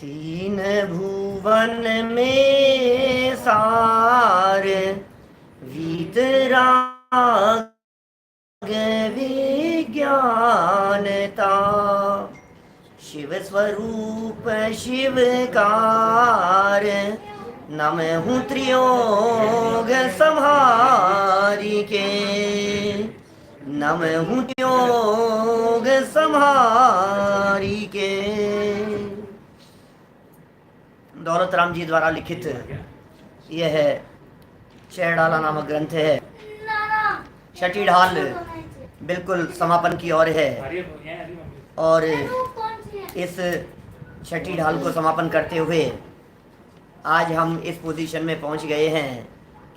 तीन भुवन में सार वीतराग विज्ञानता, शिव स्वरूप शिवकार, नमहु त्रियोग संहारी के, नमहु त्रियोग संहारी के। दौलत राम जी द्वारा लिखित यह छेड़ाला नामक ग्रंथ है। छठी ढाल बिल्कुल समापन की ओर है और इस छठी ढाल को समापन करते हुए आज हम इस पोजीशन में पहुंच गए हैं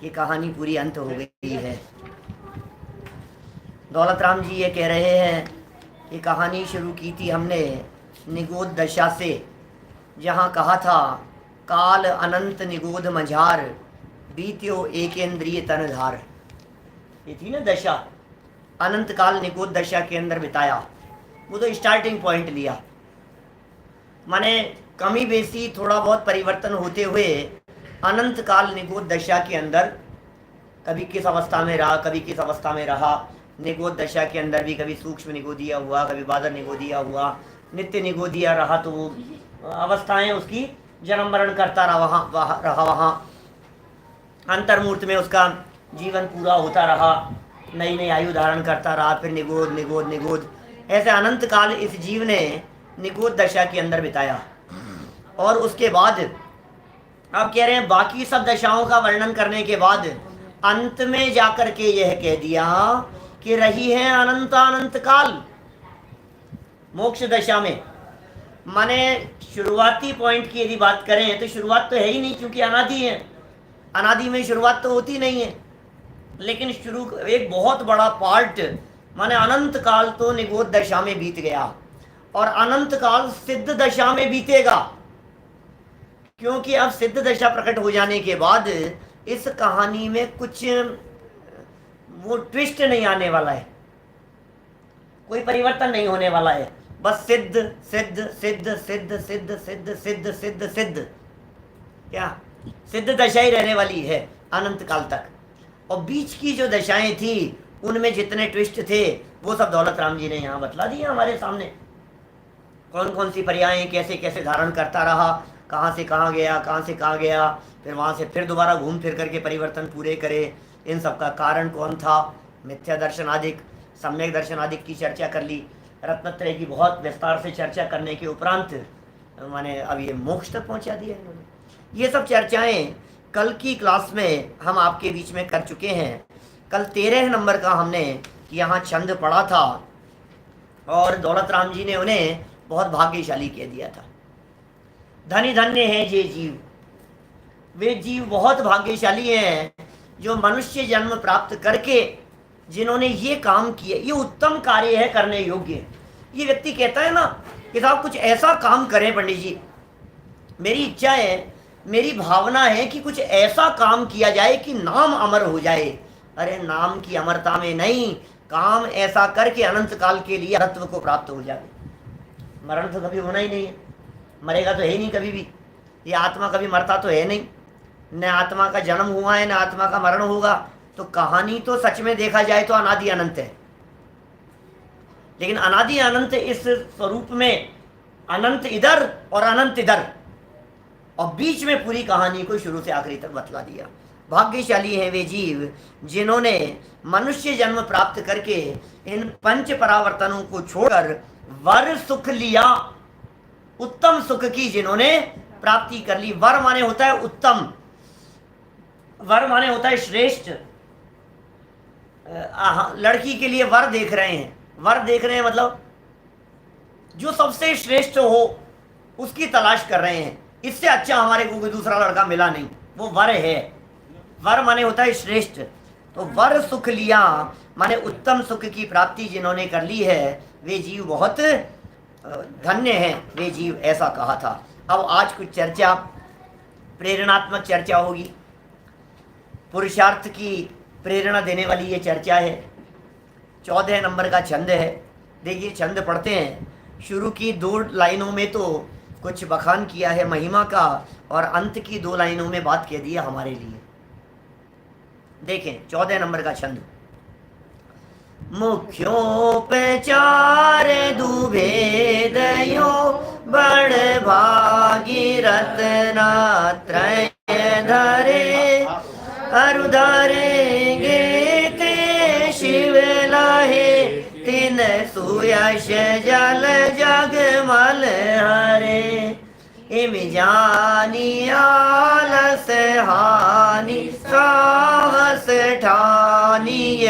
कि कहानी पूरी अंत हो गई है। दौलत राम जी ये कह रहे हैं कि कहानी शुरू की थी हमने निगोद दशा से, जहाँ कहा था काल अनंत निगोद मझार, बीत्यो एकेंद्रिय तनधार। ये थी ना दशा, अनंत काल निगोद दशा के अंदर बिताया। वो तो स्टार्टिंग पॉइंट लिया, माने कमी बेसी थोड़ा बहुत परिवर्तन होते हुए अनंत काल निगोद दशा के अंदर कभी किस अवस्था में रहा, कभी किस अवस्था में रहा। निगोद दशा के अंदर भी कभी सूक्ष्म निगोदिया हुआ, कभी बादर निगोदिया हुआ, नित्य निगोदिया रहा। तो वो अवस्थाएं उसकी जन्म मरण करता रहा वहाँ अंतर्मूर्त में उसका जीवन पूरा होता रहा, नई नई आयु धारण करता रहा, फिर निगोद निगोद निगोद, ऐसे अनंत काल इस जीव ने निगोद दशा के अंदर बिताया। और उसके बाद अब कह रहे हैं बाकी सब दशाओं का वर्णन करने के बाद अंत में जाकर के यह कह दिया कि रही है अनंत अनंत काल मोक्ष दशा में। माने शुरुआती पॉइंट की यदि बात करें तो शुरुआत तो है ही नहीं, क्योंकि अनादि है, अनादि में शुरुआत तो होती नहीं है। लेकिन शुरू एक बहुत बड़ा पार्ट माने अनंत काल तो निगोद दशा में बीत गया और अनंत काल सिद्ध दशा में बीतेगा, क्योंकि अब सिद्ध दशा प्रकट हो जाने के बाद इस कहानी में कुछ वो ट्विस्ट नहीं आने वाला है, कोई परिवर्तन नहीं होने वाला है। बस सिद्ध सिद्ध सिद्ध सिद्ध सिद्ध सिद्ध सिद्ध सिद्ध सिद्ध, क्या सिद्ध दशा ही रहने वाली है अनंत काल तक। और बीच की जो दशाएं थी उनमें जितने ट्विस्ट थे वो सब दौलत राम जी ने यहाँ बतला दिया हमारे सामने। कौन कौन सी पर्यायें कैसे कैसे धारण करता रहा, कहाँ से कहाँ गया, कहाँ से कहाँ गया, फिर वहाँ से फिर दोबारा घूम फिर करके परिवर्तन पूरे करे। इन सब का कारण कौन था, मिथ्या दर्शन आदिक, सम्यक दर्शन आदिक की चर्चा कर ली। रत्नत्रय की बहुत विस्तार से चर्चा करने के उपरांत माने अब ये मोक्ष तक पहुँचा दिया इन्होंने। ये सब चर्चाएँ कल की क्लास में हम आपके बीच में कर चुके हैं। कल 13 नंबर का हमने यहाँ छंद पढ़ा था और दौलत राम जी ने उन्हें बहुत भाग्यशाली कह दिया था। धनी धन्य है ये जीव, वे जीव बहुत भाग्यशाली हैं जो मनुष्य जन्म प्राप्त करके जिन्होंने ये काम किया, ये उत्तम कार्य है, करने योग्य। ये व्यक्ति कहता है ना कि साहब कुछ ऐसा काम करें पंडित जी, मेरी इच्छा है, मेरी भावना है कि कुछ ऐसा काम किया जाए कि नाम अमर हो जाए। अरे नाम की अमरता में नहीं, काम ऐसा करके अनंत काल के लिए अमरत्व को प्राप्त हो जाए। मरण तो कभी होना ही नहीं है, मरेगा तो है ही नहीं कभी भी। ये आत्मा कभी मरता तो है नहीं, न आत्मा का जन्म हुआ है न आत्मा का मरण होगा। तो कहानी तो सच में देखा जाए तो अनादि अनंत है, लेकिन अनादि अनंत इस स्वरूप में अनंत इधर और अनंत इधर, और बीच में पूरी कहानी को शुरू से आखिरी तक बतला दिया। भाग्यशाली हैं वे जीव जिन्होंने मनुष्य जन्म प्राप्त करके इन पंच परावर्तनों को छोड़कर वर सुख लिया, उत्तम सुख की जिन्होंने प्राप्ति कर ली। वर माने होता है उत्तम, वर माने होता है श्रेष्ठ। लड़की के लिए वर देख रहे हैं, वर देख रहे हैं मतलब जो सबसे श्रेष्ठ हो उसकी तलाश कर रहे हैं। इससे अच्छा हमारे को कोई दूसरा लड़का मिला नहीं, वो वर है। वर माने होता है श्रेष्ठ। तो वर सुख लिया माने उत्तम सुख की प्राप्ति जिन्होंने कर ली है वे जीव बहुत धन्य हैं, वे जीव, ऐसा कहा था। अब आज कुछ चर्चा, प्रेरणात्मक चर्चा होगी, पुरुषार्थ की प्रेरणा देने वाली ये चर्चा है। 14 नंबर का छंद है। देखिए छंद पढ़ते हैं। शुरू की 2 लाइनों में तो कुछ बखान किया है महिमा का और अंत की 2 लाइनों में बात कह दी है हमारे लिए। देखें 14 नंबर का छंद। मुख्योपचार दुभेदयो बड़ भागी रत्नात्रय धरे अरु धरेंगे ते शिव लाहे तिन सुयश जल जगमल हरे इम जानी आलस हानि साहस ठानिय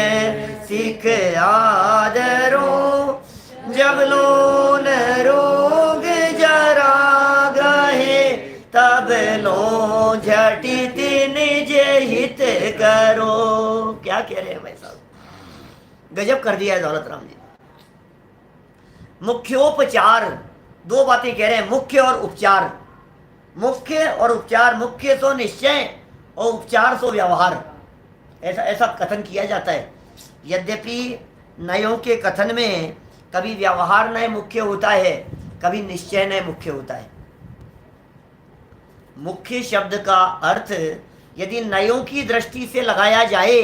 सिख आदरो जब लोन रोग जरा गहे तब लो झटित निज हित करो। क्या कह रहे हैं भाई साहब, गजब कर दिया है दौलत राम जी। मुख्योपचार, 2 बातें कह रहे हैं, मुख्य और उपचार। मुख्य और उपचार, मुख्य तो निश्चय और उपचार तो व्यवहार, ऐसा ऐसा कथन किया जाता है। यद्यपि नयों के कथन में कभी व्यवहार नय मुख्य होता है, कभी निश्चय नय मुख्य होता है। मुख्य शब्द का अर्थ यदि नयों की दृष्टि से लगाया जाए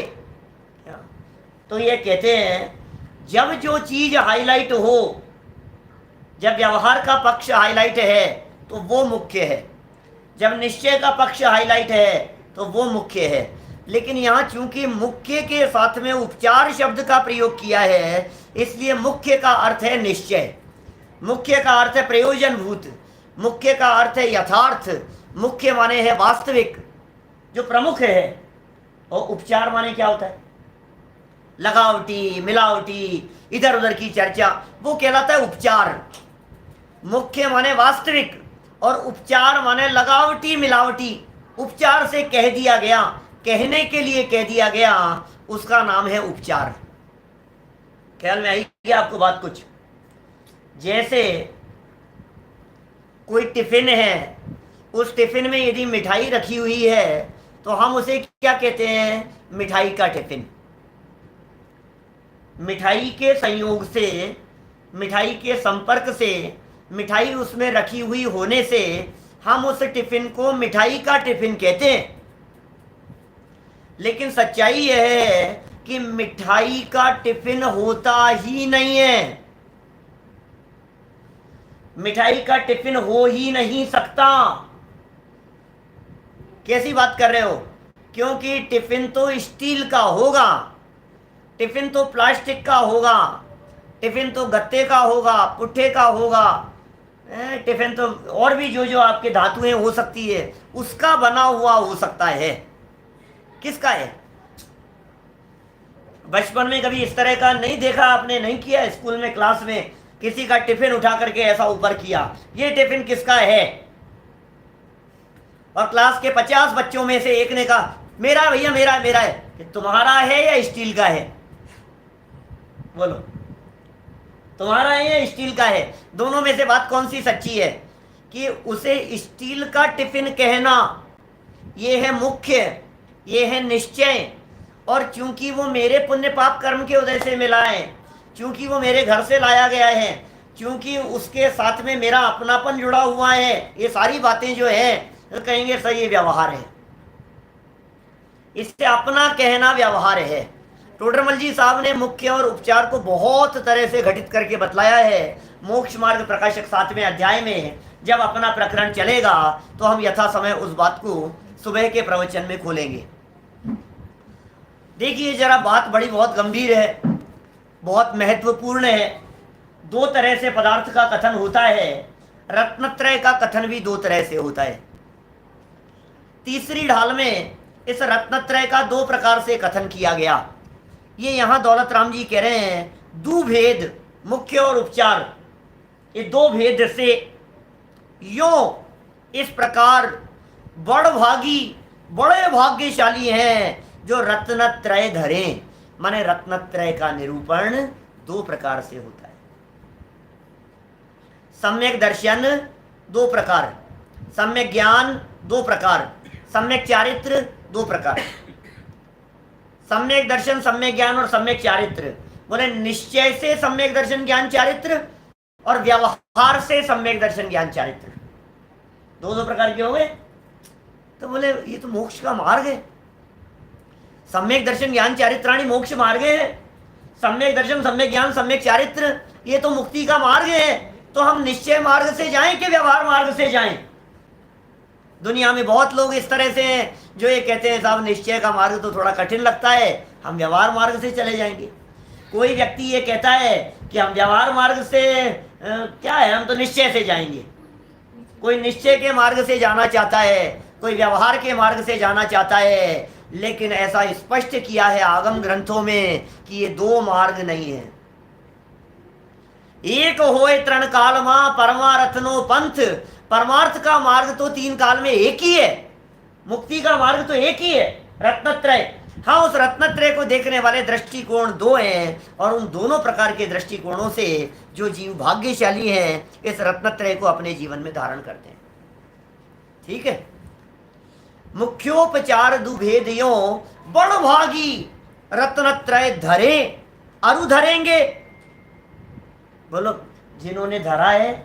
तो ये कहते हैं जब जो चीज हाईलाइट हो, जब व्यवहार का पक्ष हाईलाइट है तो वो मुख्य है, जब निश्चय का पक्ष हाईलाइट है तो वो मुख्य है। लेकिन यहाँ चूंकि मुख्य के साथ में उपचार शब्द का प्रयोग किया है, इसलिए मुख्य का अर्थ है निश्चय, मुख्य का अर्थ है प्रयोजनभूत, मुख्य का अर्थ है यथार्थ, मुख्य माने है वास्तविक, जो प्रमुख है। और उपचार माने क्या होता है, लगावटी मिलावटी इधर उधर की चर्चा, वो कहलाता है उपचार। मुख्य माने वास्तविक और उपचार माने लगावटी मिलावटी, उपचार से कह दिया गया, कहने के लिए कह दिया गया, उसका नाम है उपचार। ख्याल में आई क्या आपको बात कुछ? जैसे कोई टिफिन है, उस टिफिन में यदि मिठाई रखी हुई है तो हम उसे क्या कहते हैं, मिठाई का टिफिन। मिठाई के संयोग से, मिठाई के संपर्क से, मिठाई उसमें रखी हुई होने से हम उस टिफिन को मिठाई का टिफिन कहते हैं। लेकिन सच्चाई यह है कि मिठाई का टिफिन होता ही नहीं है, मिठाई का टिफिन हो ही नहीं सकता। कैसी बात कर रहे हो? क्योंकि टिफिन तो स्टील का होगा, टिफिन तो प्लास्टिक का होगा, टिफिन तो गत्ते का होगा, पुट्ठे का होगा, टिफिन तो और भी जो जो आपके धातुएं हो सकती है, उसका बना हुआ हो सकता है। किसका है? बचपन में कभी इस तरह का नहीं देखा आपने? नहीं किया? स्कूल में क्लास में किसी का टिफिन उठा करके ऐसा ऊपर किया, ये टिफिन किसका है? और क्लास के 50 बच्चों में से एक ने कहा मेरा भैया, मेरा मेरा है। कि तुम्हारा है या स्टील का है? बोलो, तुम्हारा है या स्टील का है? दोनों में से बात कौन सी सच्ची है? कि उसे स्टील का टिफिन कहना ये है मुख्य, ये है निश्चय। और चूंकि वो मेरे पुण्य पाप कर्म के उदय से मिला है, चूंकि वो मेरे घर से लाया गया है, चूंकि उसके साथ में मेरा अपनापन जुड़ा हुआ है, ये सारी बातें जो है तो कहेंगे सर ये व्यवहार है, इससे अपना कहना व्यवहार है। टोडरमल जी साहब ने मुख्य और उपचार को बहुत तरह से घटित करके बतलाया है। मोक्ष मार्ग प्रकाशक 7वें अध्याय में जब अपना प्रकरण चलेगा तो हम यथा समय उस बात को सुबह के प्रवचन में खोलेंगे। देखिए जरा, बात बड़ी बहुत गंभीर है, बहुत महत्वपूर्ण है। 2 तरह से पदार्थ का कथन होता है, रत्नत्रय का कथन भी 2 तरह से होता है। तीसरी ढाल में इस रत्नत्रय का 2 प्रकार से कथन किया गया। ये यहाँ दौलत राम जी कह रहे हैं दुभेद, मुख्य और उपचार, ये 2 भेद से यो इस प्रकार बड़भागी, बड़े भाग्यशाली हैं जो रत्नत्रय धरें। माने रत्नत्रय का निरूपण 2 प्रकार से होता है। सम्यक दर्शन 2 प्रकार, सम्यक ज्ञान 2 प्रकार, सम्यक चारित्र 2 प्रकार। सम्यक दर्शन, सम्यक ज्ञान और सम्यक चारित्र। बोले निश्चय से सम्यक दर्शन ज्ञान चारित्र और व्यवहार से सम्यक दर्शन ज्ञान चारित्र। दो दो प्रकार के हो गए। तो बोले ये तो मोक्ष का मार्ग है। सम्यक दर्शन ज्ञान चारित्राणी मोक्ष मार्ग है। सम्यक दर्शन सम्यक ज्ञान सम्यक चारित्र ये तो मुक्ति का मार्ग है। तो हम निश्चय मार्ग से जाएं कि व्यवहार मार्ग से जाएं? दुनिया में बहुत लोग इस तरह से हैं जो ये कहते हैं साहब निश्चय का मार्ग तो थोड़ा कठिन लगता है, हम व्यवहार मार्ग से चले जाएंगे। कोई व्यक्ति ये कहता है कि हम व्यवहार मार्ग से क्या है, हम तो निश्चय से जाएंगे। कोई निश्चय के मार्ग से जाना चाहता है, कोई व्यवहार के मार्ग से जाना चाहता है, लेकिन ऐसा स्पष्ट किया है आगम ग्रंथों में कि ये दो मार्ग नहीं है। एक होए तृण काल मां परमारथनो पंथ, परमार्थ का मार्ग तो तीन काल में एक ही है, मुक्ति का मार्ग तो एक ही है, रत्नत्रय। हाँ, उस रत्नत्रय को देखने वाले दृष्टिकोण दो हैं, और उन दोनों प्रकार के दृष्टिकोणों से जो जीव भाग्यशाली हैं इस रत्नत्रय को अपने जीवन में धारण करते हैं। ठीक है। मुख्योपचार दुभेदयो बड़ भागी रत्नत्रय धरे अरु धरेंगे। बोलो, जिन्होंने धरा है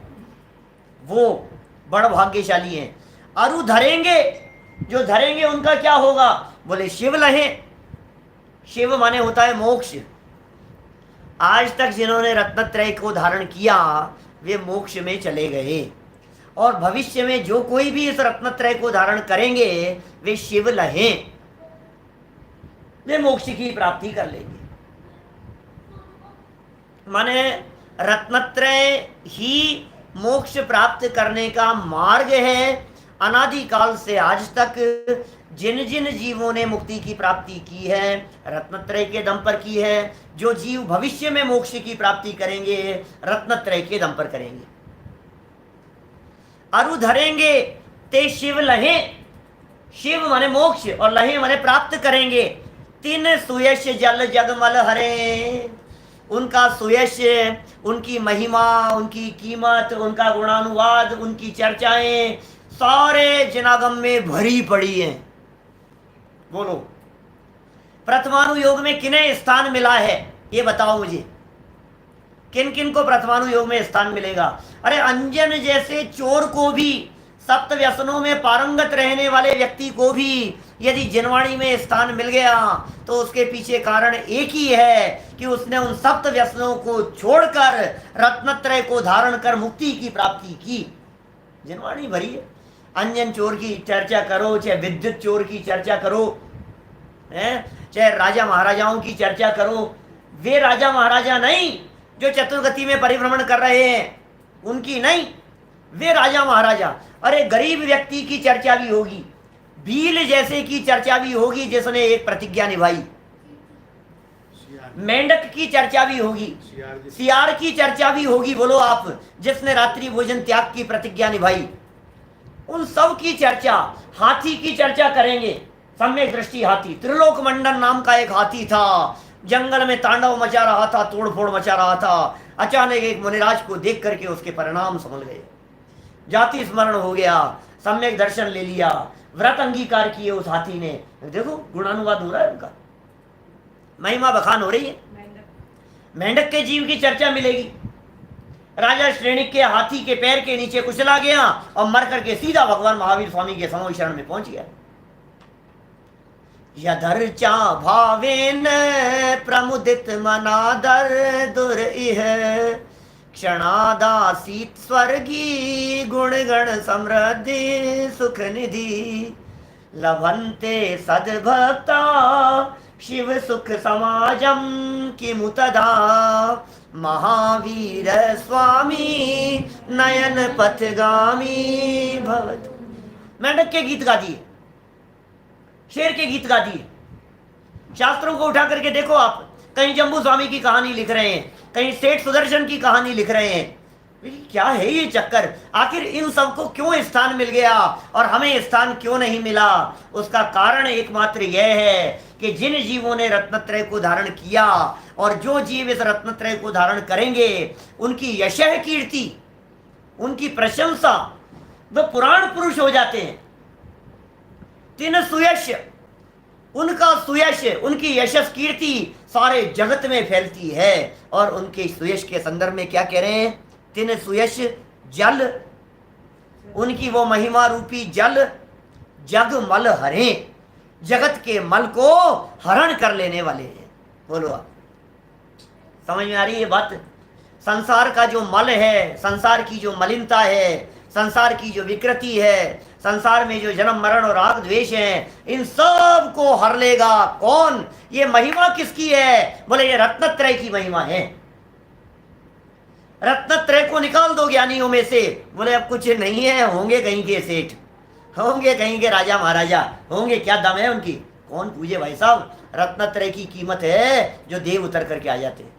वो बड़ भाग्यशाली हैं। अरु धरेंगे, जो धरेंगे उनका क्या होगा? बोले शिव लहे। शिव माने होता है मोक्ष। आज तक जिन्होंने रत्नत्रय को धारण किया वे मोक्ष में चले गए, और भविष्य में जो कोई भी इस रत्नत्रय को धारण करेंगे वे शिव लहे, वे मोक्ष की प्राप्ति कर लेंगे। माने रत्नत्रय ही मोक्ष प्राप्त करने का मार्ग है। अनादिकाल से आज तक जिन जिन जीवों ने मुक्ति की प्राप्ति की है रत्नत्रय के दम पर की है। जो जीव भविष्य में मोक्ष की प्राप्ति करेंगे रत्नत्रय के दम पर करेंगे। अरु धरेंगे ते शिव लहे। शिव माने मोक्ष और लहे माने प्राप्त करेंगे। तीन सुयश जल जगमल हरे। उनका सुयश, उनकी महिमा, उनकी कीमत, उनका गुणानुवाद, उनकी चर्चाएं सारे जनागम में भरी पड़ी हैं। बोलो, प्रथमानुयोग में किन्हें स्थान मिला है ये बताओ मुझे। किन किन को प्रथमानुयोग में स्थान मिलेगा? अरे अंजन जैसे चोर को भी, सप्त व्यसनों में पारंगत रहने वाले व्यक्ति को भी यदि जिनवाणी में स्थान मिल गया तो उसके पीछे कारण एक ही है कि उसने उन सप्त व्यसनों को छोड़कर रत्नत्रय को धारण कर मुक्ति की प्राप्ति की। जिनवाणी भरी है। अंजन चोर की चर्चा करो, चाहे विद्युत चोर की चर्चा करो, चाहे राजा महाराजाओं की चर्चा करो, वे राजा महाराजा नहीं जो चतुर्गति में परिभ्रमण कर रहे हैं, उनकी नहीं, वे राजा महाराजा। अरे गरीब व्यक्ति की चर्चा भी होगी, भील जैसे की चर्चा भी होगी जिसने एक प्रतिज्ञा निभाई, मेंढक की चर्चा भी होगी, सियार की चर्चा भी होगी, बोलो आप, जिसने रात्रि भोजन त्याग की प्रतिज्ञा निभाई। उन सब की चर्चा, हाथी की चर्चा करेंगे। सम्यक दृष्टि हाथी, त्रिलोक मंडन नाम का एक हाथी था, जंगल में तांडव मचा रहा था, तोड़फोड़ मचा रहा था। अचानक एक मुनिराज को देख करके उसके परिणाम समझ गए, जाति स्मरण हो गया, सम्यक दर्शन ले लिया, व्रत अंगीकार किए उस हाथी ने। देखो गुणानुवाद हो रहा है, उनका महिमा बखान हो रही है। मेंढक के जीव की चर्चा मिलेगी। राजा श्रेणी के हाथी के पैर के नीचे कुचला गया और मर करके सीधा भगवान महावीर स्वामी के समो शरण में पहुंच गया। यदर्चा भावेन प्रमुदित मनादर दुर्इह क्षणादासीत स्वर्गी गुणगण समृद्धि सुख निधि लभन्ते सद्भक्ता शिव सुख समाजम किमुतदा महावीर स्वामी नयन पथगामी भवतु। मेंढक के गीत गा दिए, शेर के गीत गा दिए। शास्त्रों को उठा करके देखो आप, कहीं जम्बू स्वामी की कहानी लिख रहे हैं, कहीं सेठ सुदर्शन की कहानी लिख रहे हैं। क्या है ये चक्कर? आखिर इन सबको क्यों स्थान मिल गया और हमें स्थान क्यों नहीं मिला? उसका कारण एकमात्र यह है कि जिन जीवों ने रत्नत्रय को धारण किया और जो जीव इस रत्नत्रय को धारण करेंगे उनकी यशः कीर्ति, उनकी प्रशंसा, वे पुराण पुरुष हो जाते हैं। तीन सुयश, उनका सुयश, उनकी यशस कीर्ति सारे जगत में फैलती है। और उनके सुयश के संदर्भ में क्या कह रहे हैं? तीन सुयश जल उनकी वो महिमा रूपी जल जग मल हरे, जगत के मल को हरण कर लेने वाले हैं। बोलो आप, समझ में आ रही है बात? संसार का जो मल है, संसार की जो मलिनता है, संसार की जो विकृति है, संसार में जो जन्म मरण और राग द्वेष है, इन सब को हर लेगा कौन? ये महिमा किसकी है? बोले ये रत्नत्रय की महिमा है। रत्नत्रय को निकाल दो ज्ञानियों में से। बोले अब कुछ नहीं है, होंगे कहीं के सेठ, होंगे कहीं के राजा महाराजा, होंगे, क्या दम है उनकी? कौन पूजे भाई साहब? रत्नत्रय की कीमत है जो देव उतर करके आ जाते हैं।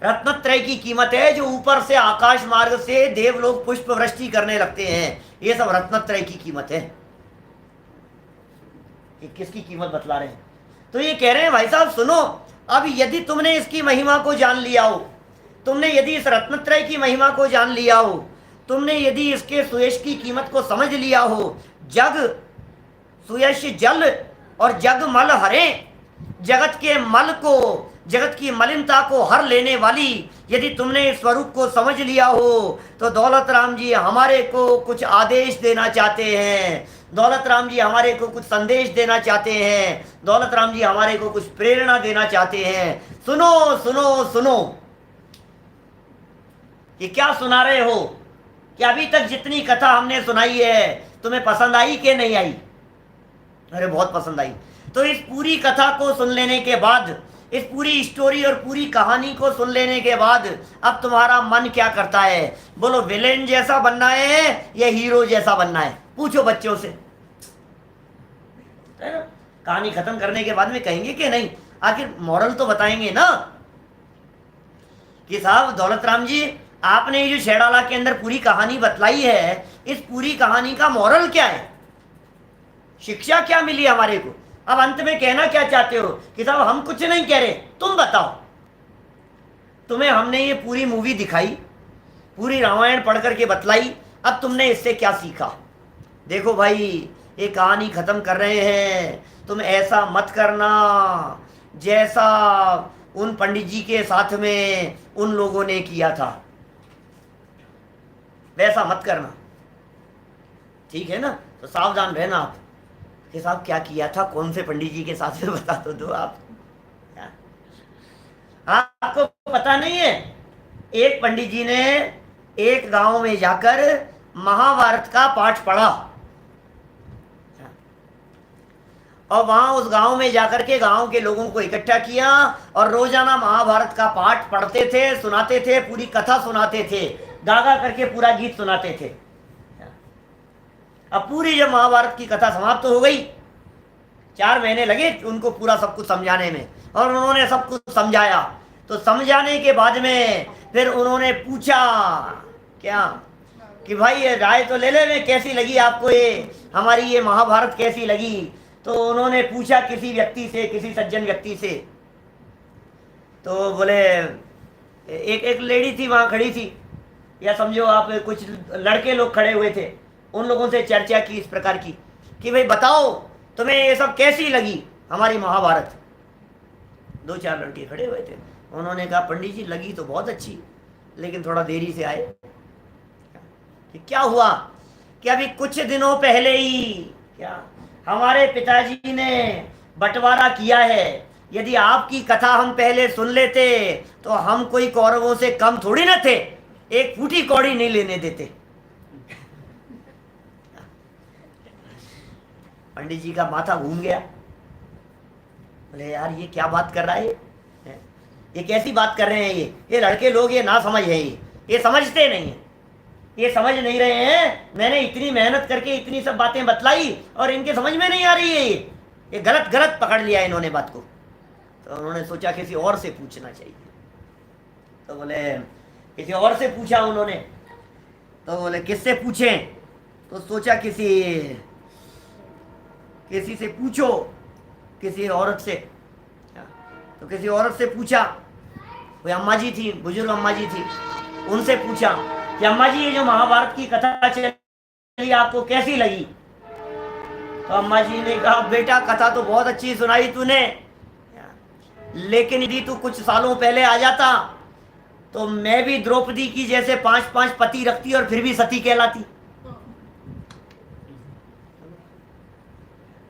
रत्नत्रय की कीमत है जो ऊपर से आकाश मार्ग से देव लोग पुष्प वृष्टि करने लगते हैं। ये सब रत्नत्रय की कीमत है। ये किसकी कीमत बतला रहे हैं? तो ये कह रहे हैं भाई साहब सुनो, अब यदि तुमने इसकी महिमा को जान लिया हो, तुमने यदि इस रत्नत्रय की महिमा को जान लिया हो, तुमने यदि इसके सुयश की कीमत को समझ लिया हो, जग सुयश जल और जग मल हरे, जगत के मल को, जगत की मलिनता को हर लेने वाली यदि तुमने इस स्वरूप को समझ लिया हो, तो दौलत राम जी हमारे को कुछ आदेश देना चाहते हैं, दौलत राम जी हमारे को कुछ संदेश देना चाहते हैं, दौलत राम जी हमारे को कुछ प्रेरणा देना चाहते हैं। सुनो सुनो सुनो, ये क्या सुना रहे हो? कि अभी तक जितनी कथा हमने सुनाई है तुम्हें पसंद आई कि नहीं आई? अरे बहुत पसंद आई। तो इस पूरी कथा को सुन लेने के बाद, इस पूरी स्टोरी और पूरी कहानी को सुन लेने के बाद अब तुम्हारा मन क्या करता है? बोलो विलेन जैसा बनना है या हीरो जैसा बनना है? पूछो बच्चों से, है ना? कहानी खत्म करने के बाद में कहेंगे कि नहीं, आखिर मॉरल तो बताएंगे ना कि साहब दौलत राम जी आपने ये जो शेडाला के अंदर पूरी कहानी बतलाई है, इस पूरी कहानी का मॉरल क्या है? शिक्षा क्या मिली हमारे को? अब अंत में कहना क्या चाहते हो? कि साहब हम कुछ नहीं कह रहे, तुम बताओ। तुम्हें हमने ये पूरी मूवी दिखाई, पूरी रामायण पढ़ करके बतलाई, अब तुमने इससे क्या सीखा? देखो भाई, ये कहानी खत्म कर रहे हैं, तुम ऐसा मत करना जैसा उन पंडित जी के साथ में उन लोगों ने किया था, वैसा मत करना, ठीक है ना? तो सावधान रहना आप कि साहब क्या किया था, कौन से पंडित जी के साथ में बता तो दो आप। आपको पता नहीं है, एक पंडित जी ने एक गांव में जाकर महाभारत का पाठ पढ़ा और वहां उस गांव में जाकर के गांव के लोगों को इकट्ठा किया और रोजाना महाभारत का पाठ पढ़ते थे, सुनाते थे, पूरी कथा सुनाते थे, गा गा करके पूरा गीत सुनाते थे। अब पूरी जब महाभारत की कथा समाप्त हो गई, 4 महीने लगे उनको पूरा सब कुछ समझाने में, और उन्होंने सब कुछ समझाया। तो समझाने के बाद में फिर उन्होंने पूछा क्या कि भाई ये राय तो ले ले, कैसी लगी आपको ये हमारी ये महाभारत कैसी लगी? तो उन्होंने पूछा किसी व्यक्ति से, किसी सज्जन व्यक्ति से। तो बोले एक लेडी थी वहाँ खड़ी थी, या समझो आप कुछ लड़के लोग खड़े हुए थे, उन लोगों से चर्चा की इस प्रकार की कि भाई बताओ तुम्हें ये सब कैसी लगी हमारी महाभारत? 2-4 लड़के खड़े हुए थे, उन्होंने कहा पंडित जी लगी तो बहुत अच्छी, लेकिन थोड़ा देरी से आए। कि क्या हुआ? कि अभी कुछ दिनों पहले ही क्या हमारे पिताजी ने बंटवारा किया है, यदि आपकी कथा हम पहले सुन लेते तो हम कोई कौरवों से कम थोड़ी ना थे, एक फूटी कौड़ी नहीं लेने देते। पंडित जी का माथा घूम गया, बोले यार ये क्या बात कर रहा है, ये कैसी बात कर रहे हैं ये लड़के लोग, ये ना समझ है, ये समझते नहीं है, ये समझ नहीं रहे हैं। मैंने इतनी मेहनत करके इतनी सब बातें बतलाई और इनके समझ में नहीं आ रही है, ये गलत गलत पकड़ लिया इन्होंने बात को। तो उन्होंने सोचा किसी और से पूछना चाहिए, तो बोले किसी और से पूछा उन्होंने। तो बोले किससे पूछें? तो सोचा किसी से पूछो, किसी औरत से। तो किसी औरत से पूछा, कोई अम्मा जी थी, बुजुर्ग अम्मा जी थी, उनसे पूछा कि अम्मा जी ये जो महाभारत की कथा चली आपको कैसी लगी? तो अम्मा जी ने कहा बेटा कथा तो बहुत अच्छी सुनाई तूने, लेकिन यदि तू कुछ सालों पहले आ जाता तो मैं भी द्रौपदी की जैसे 5-5 पति रखती और फिर भी सती कहलाती।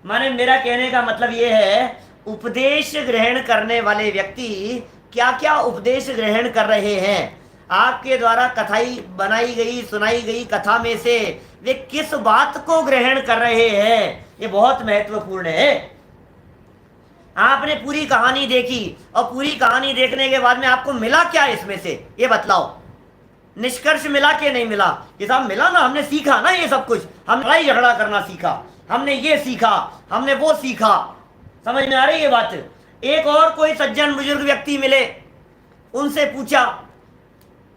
माने मेरा कहने का मतलब यह है, उपदेश ग्रहण करने वाले व्यक्ति क्या क्या उपदेश ग्रहण कर रहे हैं, आपके द्वारा कथाई बनाई गई सुनाई गई कथा में से वे किस बात को ग्रहण कर रहे हैं, ये बहुत महत्वपूर्ण है। आपने पूरी कहानी देखी और पूरी कहानी देखने के बाद में आपको मिला क्या इसमें से, ये बतलाओ। निष्कर्ष मिला कि नहीं मिला? ये सब मिला ना, हमने सीखा ना ये सब कुछ, हम लड़ाई झगड़ा करना सीखा, हमने ये सीखा, हमने वो सीखा। समझ में आ रही है बात? एक और कोई सज्जन बुजुर्ग व्यक्ति मिले, उनसे पूछा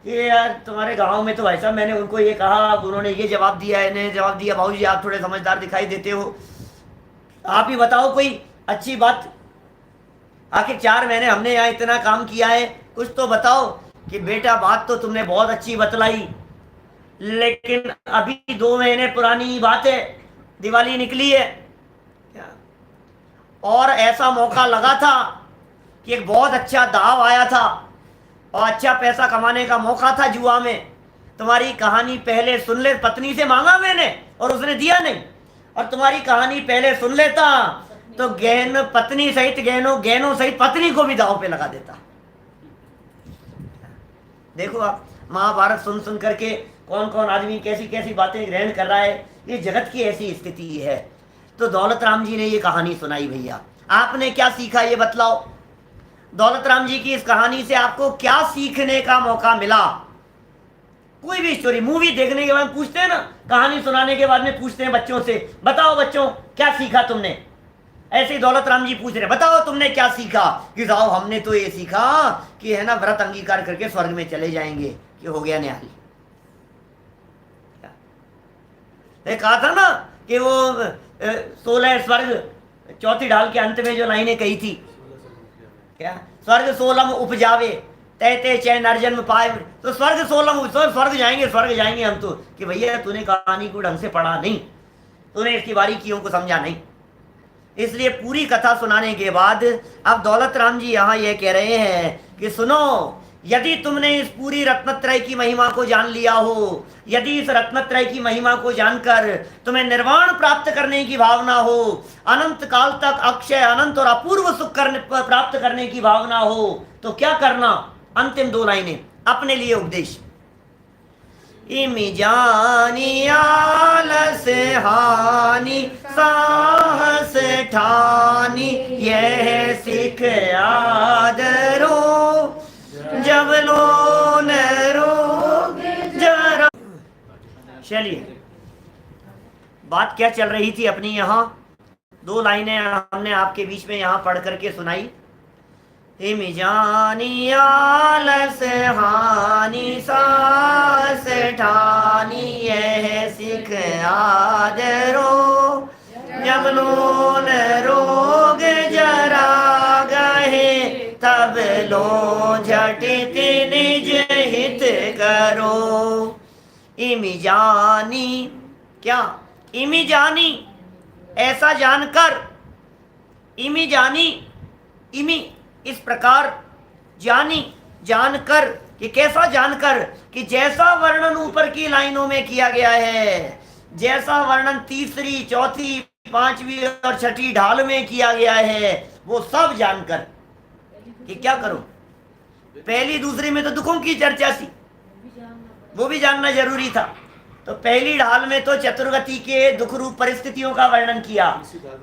कि यार तुम्हारे गांव में तो ऐसा, मैंने उनको ये कहा, उन्होंने ये जवाब दिया, इन्हें जवाब दिया, बाबूजी आप थोड़े समझदार दिखाई देते हो, आप ही बताओ कोई अच्छी बात। आखिर 4 महीने हमने यहाँ इतना काम किया है, कुछ तो बताओ। कि बेटा बात तो तुमने बहुत अच्छी बतलाई, लेकिन अभी 2 महीने पुरानी बात है, दिवाली निकली है और ऐसा मौका लगा था कि एक बहुत अच्छा दाव आया था और अच्छा पैसा कमाने का मौका था जुआ में। तुम्हारी कहानी पहले सुन ले, पत्नी से मांगा मैंने और उसने दिया नहीं, और तुम्हारी कहानी पहले सुन लेता तो गहन पत्नी सहित गहनों सहित पत्नी को भी दाव पे लगा देता। देखो आप, महाभारत सुन सुन करके कौन कौन आदमी कैसी कैसी बातें ग्रहण कर रहा है, ये जगत की ऐसी स्थिति है। तो दौलत राम जी ने ये कहानी सुनाई, भैया आपने क्या सीखा ये बतलाओ। दौलत राम जी की इस कहानी से आपको क्या सीखने का मौका मिला? कोई भी स्टोरी, मूवी देखने के बाद पूछते हैं ना, कहानी सुनाने के बाद में पूछते हैं बच्चों से, बताओ बच्चों क्या सीखा तुमने। ऐसे ही दौलत राम जी पूछ रहे, बताओ तुमने क्या सीखा? कि साहब हमने तो ये सीखा कि है ना, व्रत अंगीकार करके स्वर्ग में चले जाएंगे। कि हो गया न्याय। कहा था ना कि वो 16 स्वर्ग, चौथी ढाल के अंत में जो लाइनें कही थी, क्या स्वर्ग 16 उपजावे तैते चैन अर्जन में पाए। तो स्वर्ग 16 स्वर्ग जाएंगे हम तो। कि भैया तूने कहानी को ढंग से पढ़ा नहीं, तूने इसकी बारीकियों को समझा नहीं। इसलिए पूरी कथा सुनाने के बाद अब दौलत राम जी यहाँ ये कह रहे हैं कि सुनो, यदि तुमने इस पूरी रत्नत्रय की महिमा को जान लिया हो, यदि इस रत्नत्रय की महिमा को जानकर तुम्हें निर्वाण प्राप्त करने की भावना हो, अनंत काल तक अक्षय अनंत और अपूर्व सुख प्राप्त करने की भावना हो, तो क्या करना? अंतिम 2 लाइनें अपने लिए उपदेश। इमि जानी आलस हानि साहस ठानी, यह सिख आदरो जब लो न रोग जरा। चलिए, बात क्या चल रही थी अपनी यहाँ? 2 लाइनें हमने आपके बीच में यहाँ पढ़ करके सुनाई। हिमि जानी आलस हानि सास ठानी, यह सिख आदरो जब लोन रोग जरा गहे, तब लो झटित निज हित करो। इमि जानी, क्या इमि जानी? ऐसा जानकर, इमि जानी, इमि इस प्रकार, जानी जानकर, कि कैसा जानकर? कि जैसा वर्णन ऊपर की लाइनों में किया गया है, जैसा वर्णन तीसरी चौथी पांचवी और छठी ढाल में किया गया है, वो सब जानकर कि क्या करो। पहली दूसरी में तो दुखों की चर्चा थी, वो भी जानना जरूरी था। तो पहली ढाल में तो चतुर्गति के दुख रूप परिस्थितियों का वर्णन किया,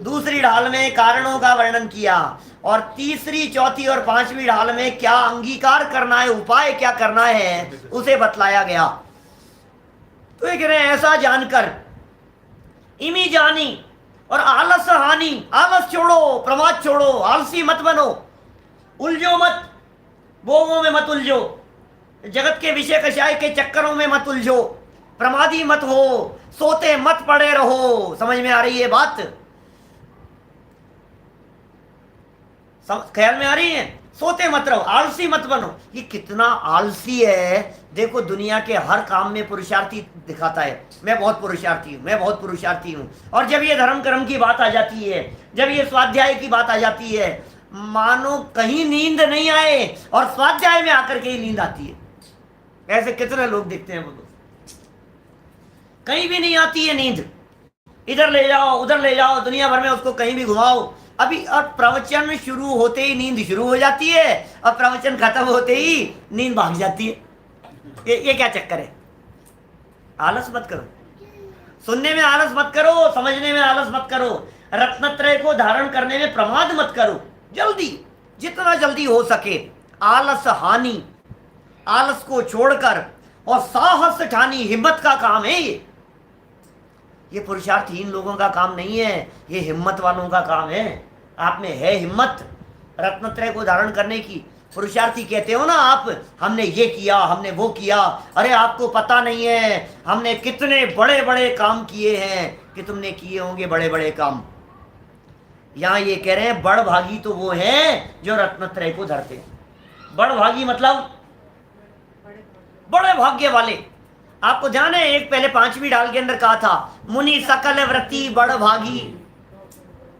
दूसरी ढाल में कारणों का वर्णन किया, और तीसरी चौथी और पांचवी ढाल में क्या अंगीकार करना है, उपाय क्या करना है, उसे बतलाया गया। तो ये कह रहे हैं ऐसा जानकर, इमी जानी, और आलस हानि, आलस छोड़ो, प्रमाद छोड़ो, आलसी मत बनो, उलझो मत, भोगों में मत उलझो, जगत के विषय कषाय के चक्करों में मत उलझो, प्रमादी मत हो, सोते मत पड़े रहो। समझ में आ रही है बात? ख्याल में आ रही है? सोते मत रहो, आलसी मत बनो। ये कितना आलसी है। देखो दुनिया के हर काम में पुरुषार्थी दिखाता है, मैं बहुत पुरुषार्थी हूँ, मैं बहुत पुरुषार्थी हूँ। और जब ये धर्म कर्म की बात आ जाती है, जब ये स्वाध्याय की बात आ जाती है, मानो कहीं नींद नहीं आए और स्वाध्याय में आकर के ही नींद आती है। ऐसे कितने लोग दिखते हैं बोलो। कहीं भी नहीं आती है नींद, इधर ले जाओ उधर ले जाओ, दुनिया भर में उसको कहीं भी घुमाओ। अभी और प्रवचन शुरू होते ही नींद शुरू हो जाती है, और प्रवचन खत्म होते ही नींद भाग जाती है। ये क्या चक्कर है? आलस मत करो, सुनने में आलस मत करो, समझने में आलस मत करो, रत्नत्रय को धारण करने में प्रमाद मत करो। जल्दी, जितना जल्दी हो सके आलस हानि, आलस को छोड़कर और साहस ठानी, हिम्मत का काम है ये पुरुषार्थहीन लोगों का काम नहीं है, ये हिम्मत वालों का काम है। आप में है हिम्मत रत्नत्रय को धारण करने की? पुरुषार्थी कहते हो ना आप, हमने ये किया हमने वो किया, अरे आपको पता नहीं है हमने कितने बड़े बड़े काम किए हैं कि तुमने किए होंगे बड़े बड़े काम। यहां ये कह रहे हैं बड़भागी तो वो हैं जो रत्नत्रय को धरते हैं। बड़भागी मतलब बड़े भाग्य वाले। आपको ध्यान है एक पहले 5वीं डाल के अंदर कहा था, मुनि सकल व्रती बड़भागी।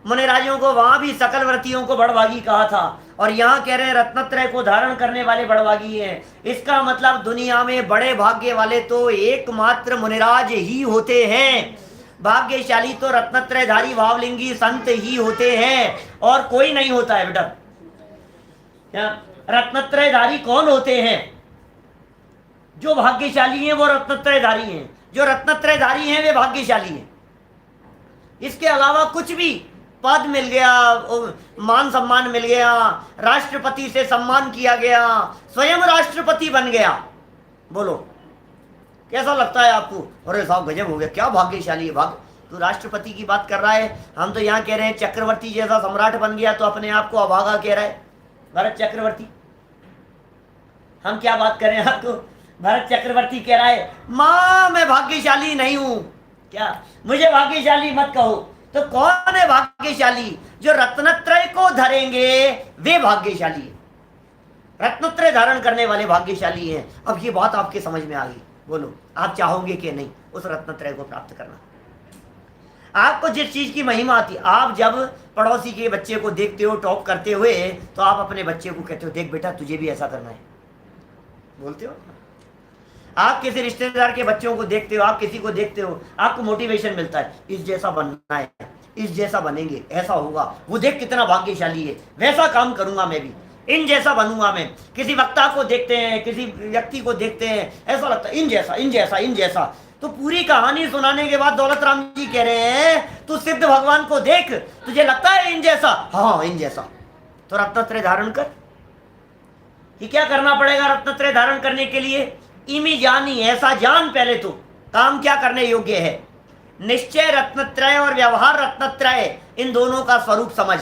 मुनि राजियों को वहां भी सकल व्रतियों को बड़भागी कहा था, और यहां कह रहे हैं रत्नत्रय को धारण करने वाले बड़भागी हैं। इसका मतलब दुनिया में बड़े भाग्य वाले तो एकमात्र मुनिराज ही होते हैं। भाग्यशाली तो रत्नत्रयधारी भावलिंगी संत ही होते हैं, और कोई नहीं होता है बेटा। रत्नत्रयधारी कौन होते हैं? जो भाग्यशाली हैं वो रत्नत्रयधारी हैं, जो रत्नत्रयधारी हैं वे भाग्यशाली हैं। इसके अलावा कुछ भी पद मिल गया, मान सम्मान मिल गया, राष्ट्रपति से सम्मान किया गया, स्वयं राष्ट्रपति बन गया, बोलो कैसा लगता है आपको? अरे साहब गजब हो गया, क्या भाग्यशाली है। तू राष्ट्रपति की बात कर रहा है, हम तो यहाँ कह रहे हैं चक्रवर्ती जैसा सम्राट बन गया तो अपने आप को अभागा कह रहा है। भरत चक्रवर्ती, हम क्या बात कर रहे हैं आपको? भरत चक्रवर्ती कह रहा है माँ मैं भाग्यशाली नहीं हूं, क्या मुझे भाग्यशाली मत कहो। तो कौन है भाग्यशाली? जो रत्नत्रय को धरेंगे वे भाग्यशाली है, रत्नत्रय धारण करने वाले भाग्यशाली हैं। अब ये बात आपके समझ में आ गई, बोलो आप चाहोगे कि नहीं उस रत्नत्रय को प्राप्त करना? आपको जिस चीज की महिमा आती, आप जब पड़ोसी के बच्चे को देखते हो टॉप करते हुए, तो आप अपने बच्चे को कहते हो देख बेटा तुझे भी ऐसा करना है, बोलते हो। आप किसी रिश्तेदार के बच्चों को देखते हो, आप किसी को देखते हो, आपको मोटिवेशन मिलता है इस जैसा बनना है, इस जैसा बनेंगे ऐसा होगा, वो देख कितना भाग्यशाली है, वैसा काम करूंगा मैं भी, इन जैसा बनूंगा मैं। किसी वक्ता को देखते हैं, किसी व्यक्ति को देखते हैं, ऐसा लगता है इन जैसा इन जैसा इन जैसा। तो पूरी कहानी सुनाने के बाद दौलत राम जी कह रहे हैं तू सिद्ध भगवान को देख, तुझे लगता है इन जैसा? हाँ इन जैसा। तो रत्नत्रय धारण कर। कि क्या करना पड़ेगा रत्नत्रय धारण करने के लिए? इमी जानी, ऐसा जान पहले तो काम क्या करने योग्य है। निश्चय रत्नत्रय और व्यवहार रत्नत्रय, इन दोनों का स्वरूप समझ।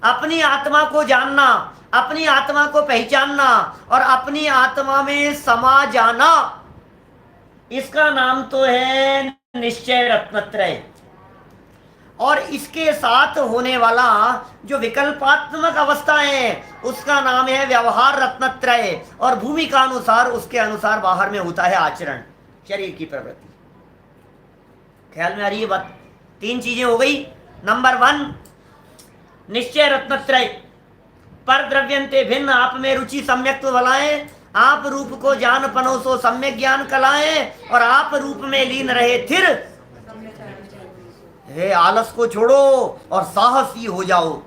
अपनी आत्मा को जानना, अपनी आत्मा को पहचानना और अपनी आत्मा में समा जाना, इसका नाम तो है निश्चय रत्नत्रय। और इसके साथ होने वाला जो विकल्पात्मक अवस्था है उसका नाम है व्यवहार रत्नत्रय। और भूमिका अनुसार उसके अनुसार बाहर में होता है आचरण, शरीर की प्रवृत्ति। ख्याल में आ रही है बात? 3 चीजें हो गई। नंबर 1 निश्चय रत्नत्रय, पर द्रव्यंते भिन्न, आप में रुचि सम्यक्त्व बलाएं, आप रूप को जान पनोसो सम्यक ज्ञान कलाएं, और आप रूप में लीन रहे थिर। हे आलस को छोड़ो और साहसी हो जाओ,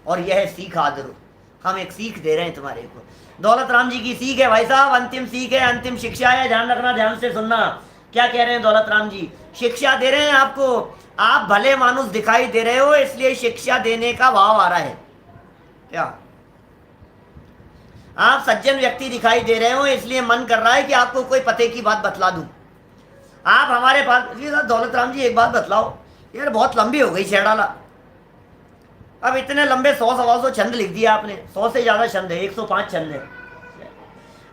और यह सीख आदरो। हम एक सीख दे रहे हैं तुम्हारे को, दौलत राम जी की सीख है भाई साहब, अंतिम सीख है, अंतिम शिक्षा है। ध्यान रखना, ध्यान से सुनना। क्या कह रहे हैं दौलत राम जी? शिक्षा दे रहे हैं आपको। आप भले मानुस दिखाई दे रहे हो इसलिए शिक्षा देने का भाव आ रहा है। क्या आप सज्जन व्यक्ति दिखाई दे रहे हो इसलिए मन कर रहा है कि आपको कोई पते की बात बतला दूं। आप हमारे पास, दौलत राम जी एक बात बतलाओ यार, बहुत लंबी हो गई शेरडाला। अब इतने लंबे 100-125 छंद लिख दिया आपने, 100 से ज्यादा छंद है, 105 छंद है।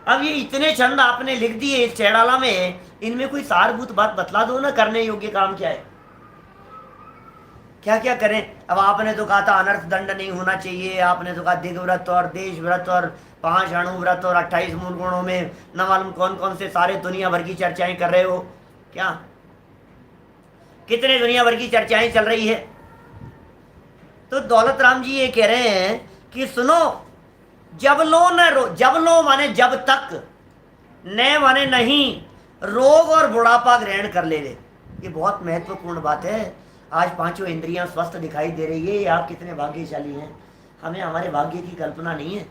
अब ये इतने छंद आपने लिख दिए इस शेरडाला में, इनमें कोई सारभूत बात बतला दो ना, करने योग्य काम क्या है, क्या क्या करें। अब आपने तो कहा था अनर्थ दंड नहीं होना चाहिए, आपने तो कहा दिग्व्रत और देश व्रत और 5 अणु व्रत और 28 मूल गुणों में न मालूम कौन कौन से सारे दुनिया भर की चर्चाएं कर रहे हो। क्या कितने दुनिया भर की चर्चाएं चल रही है। तो दौलत राम जी ये कह रहे हैं कि सुनो, जब लो न रो, जब लो माने जब तक, न माने नहीं, रोग और बुढ़ापा ग्रहण कर ले ले। ये बहुत महत्वपूर्ण बात है। आज पांचों इंद्रियां स्वस्थ दिखाई दे रही है, आप कितने भाग्यशाली हैं। हमें हमारे भाग्य की कल्पना नहीं है।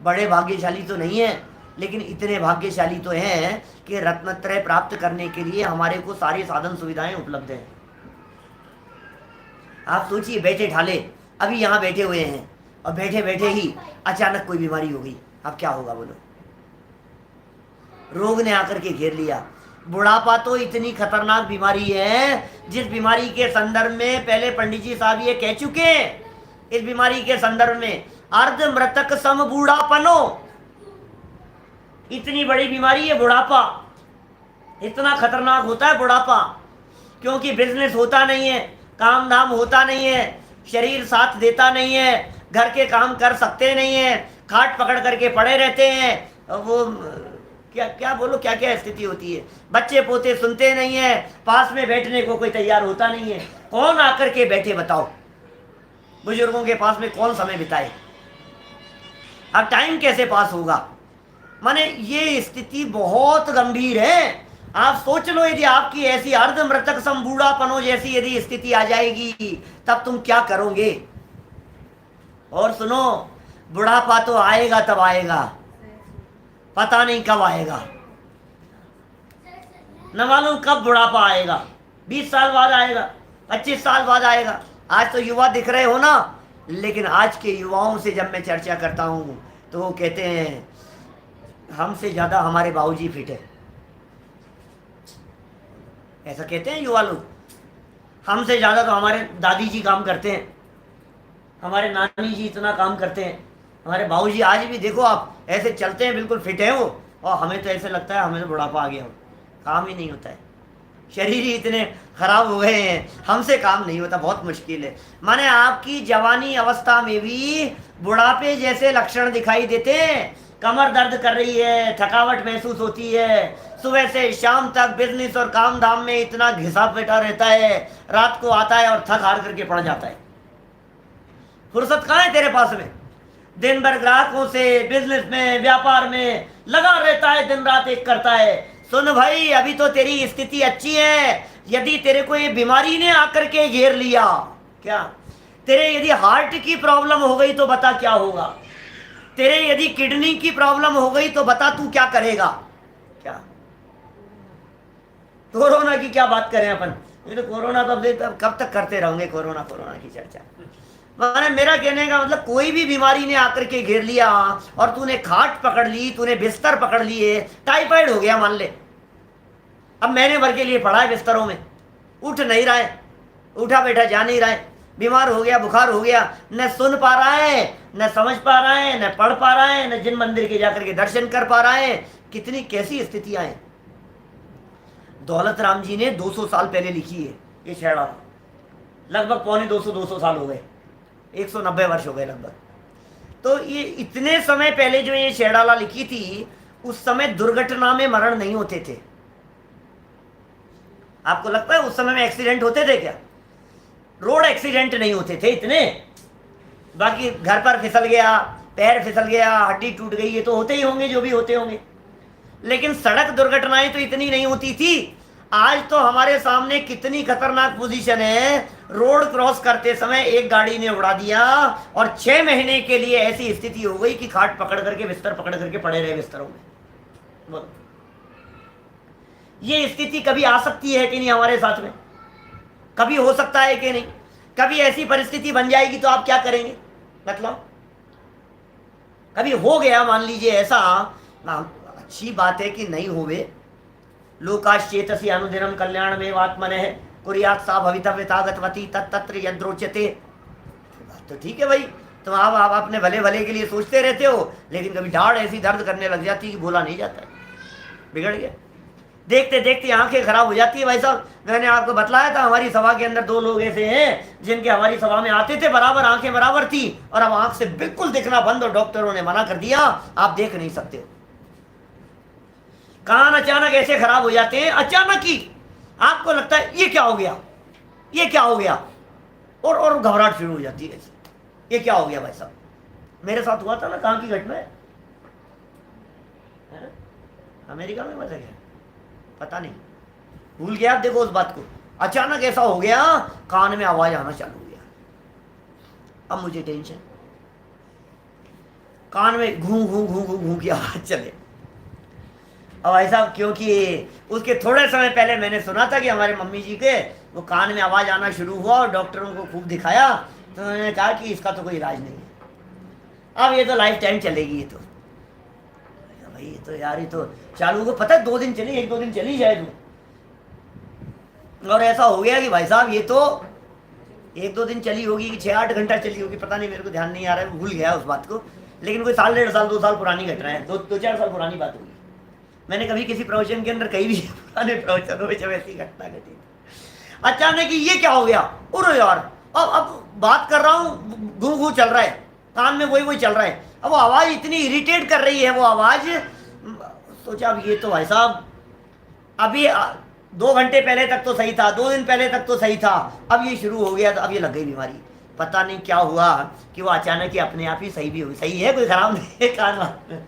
बड़े भाग्यशाली तो नहीं है, लेकिन इतने भाग्यशाली तो हैं कि रत्नत्रय प्राप्त करने के लिए हमारे को सारी साधन सुविधाएं उपलब्ध हैं। आप सोचिए, बैठे ठाले अभी यहाँ बैठे हुए हैं और बैठे बैठे ही अचानक कोई बीमारी हो गई, अब क्या होगा बोलो। रोग ने आकर के घेर लिया। बुढ़ापा तो इतनी खतरनाक बीमारी है, जिस बीमारी के संदर्भ में पहले पंडित जी साहब ये कह चुके हैं, इस बीमारी के संदर्भ में अर्ध मृतक सम बूढ़ापनो। इतनी बड़ी बीमारी है बुढ़ापा, इतना खतरनाक होता है बुढ़ापा, क्योंकि बिजनेस होता नहीं है, काम धाम होता नहीं है, शरीर साथ देता नहीं है, घर के काम कर सकते नहीं है, खाट पकड़ करके पड़े रहते हैं। वो क्या क्या बोलो, क्या क्या स्थिति होती है। बच्चे पोते सुनते नहीं है, पास में बैठने को कोई तैयार होता नहीं है। कौन आकर के बैठे बताओ, बुजुर्गों के पास में कौन समय बिताए। अब टाइम कैसे पास होगा। माने ये स्थिति बहुत गंभीर है। आप सोच लो, यदि आपकी ऐसी अर्ध मृतक सम बूढ़ापनो जैसी यदि स्थिति आ जाएगी, तब तुम क्या करोगे। और सुनो, बुढ़ापा तो आएगा तब आएगा, पता नहीं कब आएगा, न मालूम कब बुढ़ापा आएगा। 20 साल बाद आएगा, 25 साल बाद आएगा। आज तो युवा दिख रहे हो ना, लेकिन आज के युवाओं से जब मैं चर्चा करता हूँ तो वो कहते हैं हमसे ज़्यादा हमारे बाबूजी फिट है। ऐसा कहते हैं युवा लोग। हमसे ज़्यादा तो हमारे दादी जी काम करते हैं, हमारे नानी जी इतना काम करते हैं, हमारे बाबूजी आज भी देखो आप ऐसे चलते हैं, बिल्कुल फिट है वो। और हमें तो ऐसे लगता है हमें तो बुढ़ापा आ गया हो, काम ही नहीं होता है, शरीर ही इतने खराब हो गए हैं, हमसे काम नहीं होता, बहुत मुश्किल है। माने आपकी जवानी अवस्था में भी बुढ़ापे जैसे लक्षण दिखाई देते हैं। कमर दर्द कर रही है, थकावट महसूस होती है, सुबह से शाम तक बिजनेस और काम धाम में इतना घिसा पिटा रहता है, रात को आता है और थक हार करके पड़ जाता है। फुर्सत कहाँ है तेरे पास में। दिन भर ग्राहकों से, बिजनेस में, व्यापार में लगा रहता है, दिन रात एक करता है। सुन भाई, अभी तो तेरी स्थिति अच्छी है। यदि तेरे को ये बीमारी ने आकर के घेर लिया, क्या तेरे यदि हार्ट की प्रॉब्लम हो गई तो बता क्या होगा। तेरे यदि किडनी की प्रॉब्लम हो गई तो बता तू क्या करेगा। क्या कोरोना की क्या बात करें अपन, ये तो कोरोना तो कब तक करते रहोगे कोरोना कोरोना की चर्चा। माने मेरा कहने का मतलब, कोई भी बीमारी ने आकर के घेर लिया और तूने खाट पकड़ ली, तूने बिस्तर पकड़ लिए, टाइफाइड हो गया मान ले, अब महीने भर के लिए पड़ा है बिस्तरों में, उठ नहीं रहा है, उठा बैठा जा नहीं रहा है, बीमार हो गया, बुखार हो गया, न सुन पा रहा है, न समझ पा रहा है, न पढ़ पा रहा है, न जिन मंदिर के जाकर के दर्शन कर पा रहा है। कितनी कैसी स्थितियां हैं। दौलत राम जी ने 200 साल पहले लिखी है ये शेरा, लगभग पौने 200 साल हो गए, 190 वर्ष हो गए लगभग। तो ये इतने समय पहले जो ये शेराला लिखी थी, उस समय दुर्घटना में मरण नहीं होते थे। आपको लगता है उस समय में एक्सीडेंट होते थे क्या। रोड एक्सीडेंट नहीं होते थे इतने, बाकी घर पर फिसल गया, पैर फिसल गया, हड्डी टूट गई, ये तो होते ही होंगे जो भी होते होंगे, लेकिन सड़क दुर्घटनाएं तो इतनी नहीं होती थी। आज तो हमारे सामने कितनी खतरनाक पोजीशन है, रोड क्रॉस करते समय एक गाड़ी ने उड़ा दिया और 6 महीने के लिए ऐसी स्थिति हो गई कि खाट पकड़ करके, बिस्तर पकड़ करके पड़े रहे बिस्तरों में। बोलो, ये स्थिति कभी आ सकती है कि नहीं हमारे साथ में, कभी हो सकता है कि नहीं। कभी ऐसी परिस्थिति बन जाएगी तो आप क्या करेंगे, मतलब कभी हो गया मान लीजिए ऐसा, अच्छी बात है कि नहीं होवे। लोकाश्चेतसी अनुदिनम कल्याण में आत्मनः कुर्यात् सा भवितव्यतागतवती तत्र यद्रोच्यते। तो ठीक है भाई, तुम आप अपने भले भले के लिए सोचते रहते हो, लेकिन कभी दाढ़ ऐसी दर्द करने लग जाती कि बोला नहीं जाता है, बिगड़ गया। देखते देखते आंखें खराब हो जाती है भाई साहब। मैंने आपको बतलाया था, हमारी सभा के अंदर 2 लोग ऐसे हैं जिनके हमारी सभा में आते थे, बराबर आंखें बराबर थी, और अब आंख से बिल्कुल दिखना बंद और डॉक्टरों ने मना कर दिया, आप देख नहीं सकते हो। कान अचानक ऐसे खराब हो जाते हैं, अचानक ही आपको लगता है ये क्या हो गया, ये क्या हो गया, और घबराहट शुरू हो जाती है, ये क्या हो गया भाई साहब। मेरे साथ हुआ था ना, कहाँ की घटना है, अमेरिका में बदल गया, पता नहीं, भूल गया। आप देखो उस बात को, अचानक ऐसा हो गया, कान में आवाज आना चालू हो गया। अब मुझे टेंशन, कान में घू घू घू घू घू की आवाज चले। अब भाई साहब, क्योंकि उसके थोड़े समय पहले मैंने सुना था कि हमारे मम्मी जी के वो कान में आवाज आना शुरू हुआ और डॉक्टरों को खूब दिखाया, तो उन्होंने कहा कि इसका तो कोई इलाज नहीं है, अब ये तो लाइफ टाइम चलेगी। ये तो भाई, ये तो यार, ये तो चालू को पता है 2 दिन चली, 1-2 दिन चली शायद, और ऐसा हो गया कि भाई साहब ये तो 1-2 दिन चली होगी कि 6-8 घंटा चली होगी, पता नहीं, मेरे को ध्यान नहीं आ रहा है, भूल गया उस बात को। लेकिन कोई 1.5 साल 2 साल पुरानी घटना है, 2-4 साल पुरानी बात होगी। मैंने कभी किसी प्रवचन के अंदर कही भी पुराने प्रवचनों में जब ऐसी घटना घटी, अचानक ये क्या हो गया, अरे यार, अब बात कर रहा हूँ, घू घू चल रहा है, कान में वही चल रहा है। अब वो आवाज इतनी इरिटेट कर रही है, वो आवाज, सोचा अब ये तो भाई साहब, अभी 2 घंटे पहले तक तो सही था, 2 दिन पहले तक तो सही था, अब ये शुरू हो गया, तो अब ये लग गई बीमारी। पता नहीं क्या हुआ कि वो अचानक ही अपने आप ही सही भी हुई। सही है, कोई खराब नहीं है, कान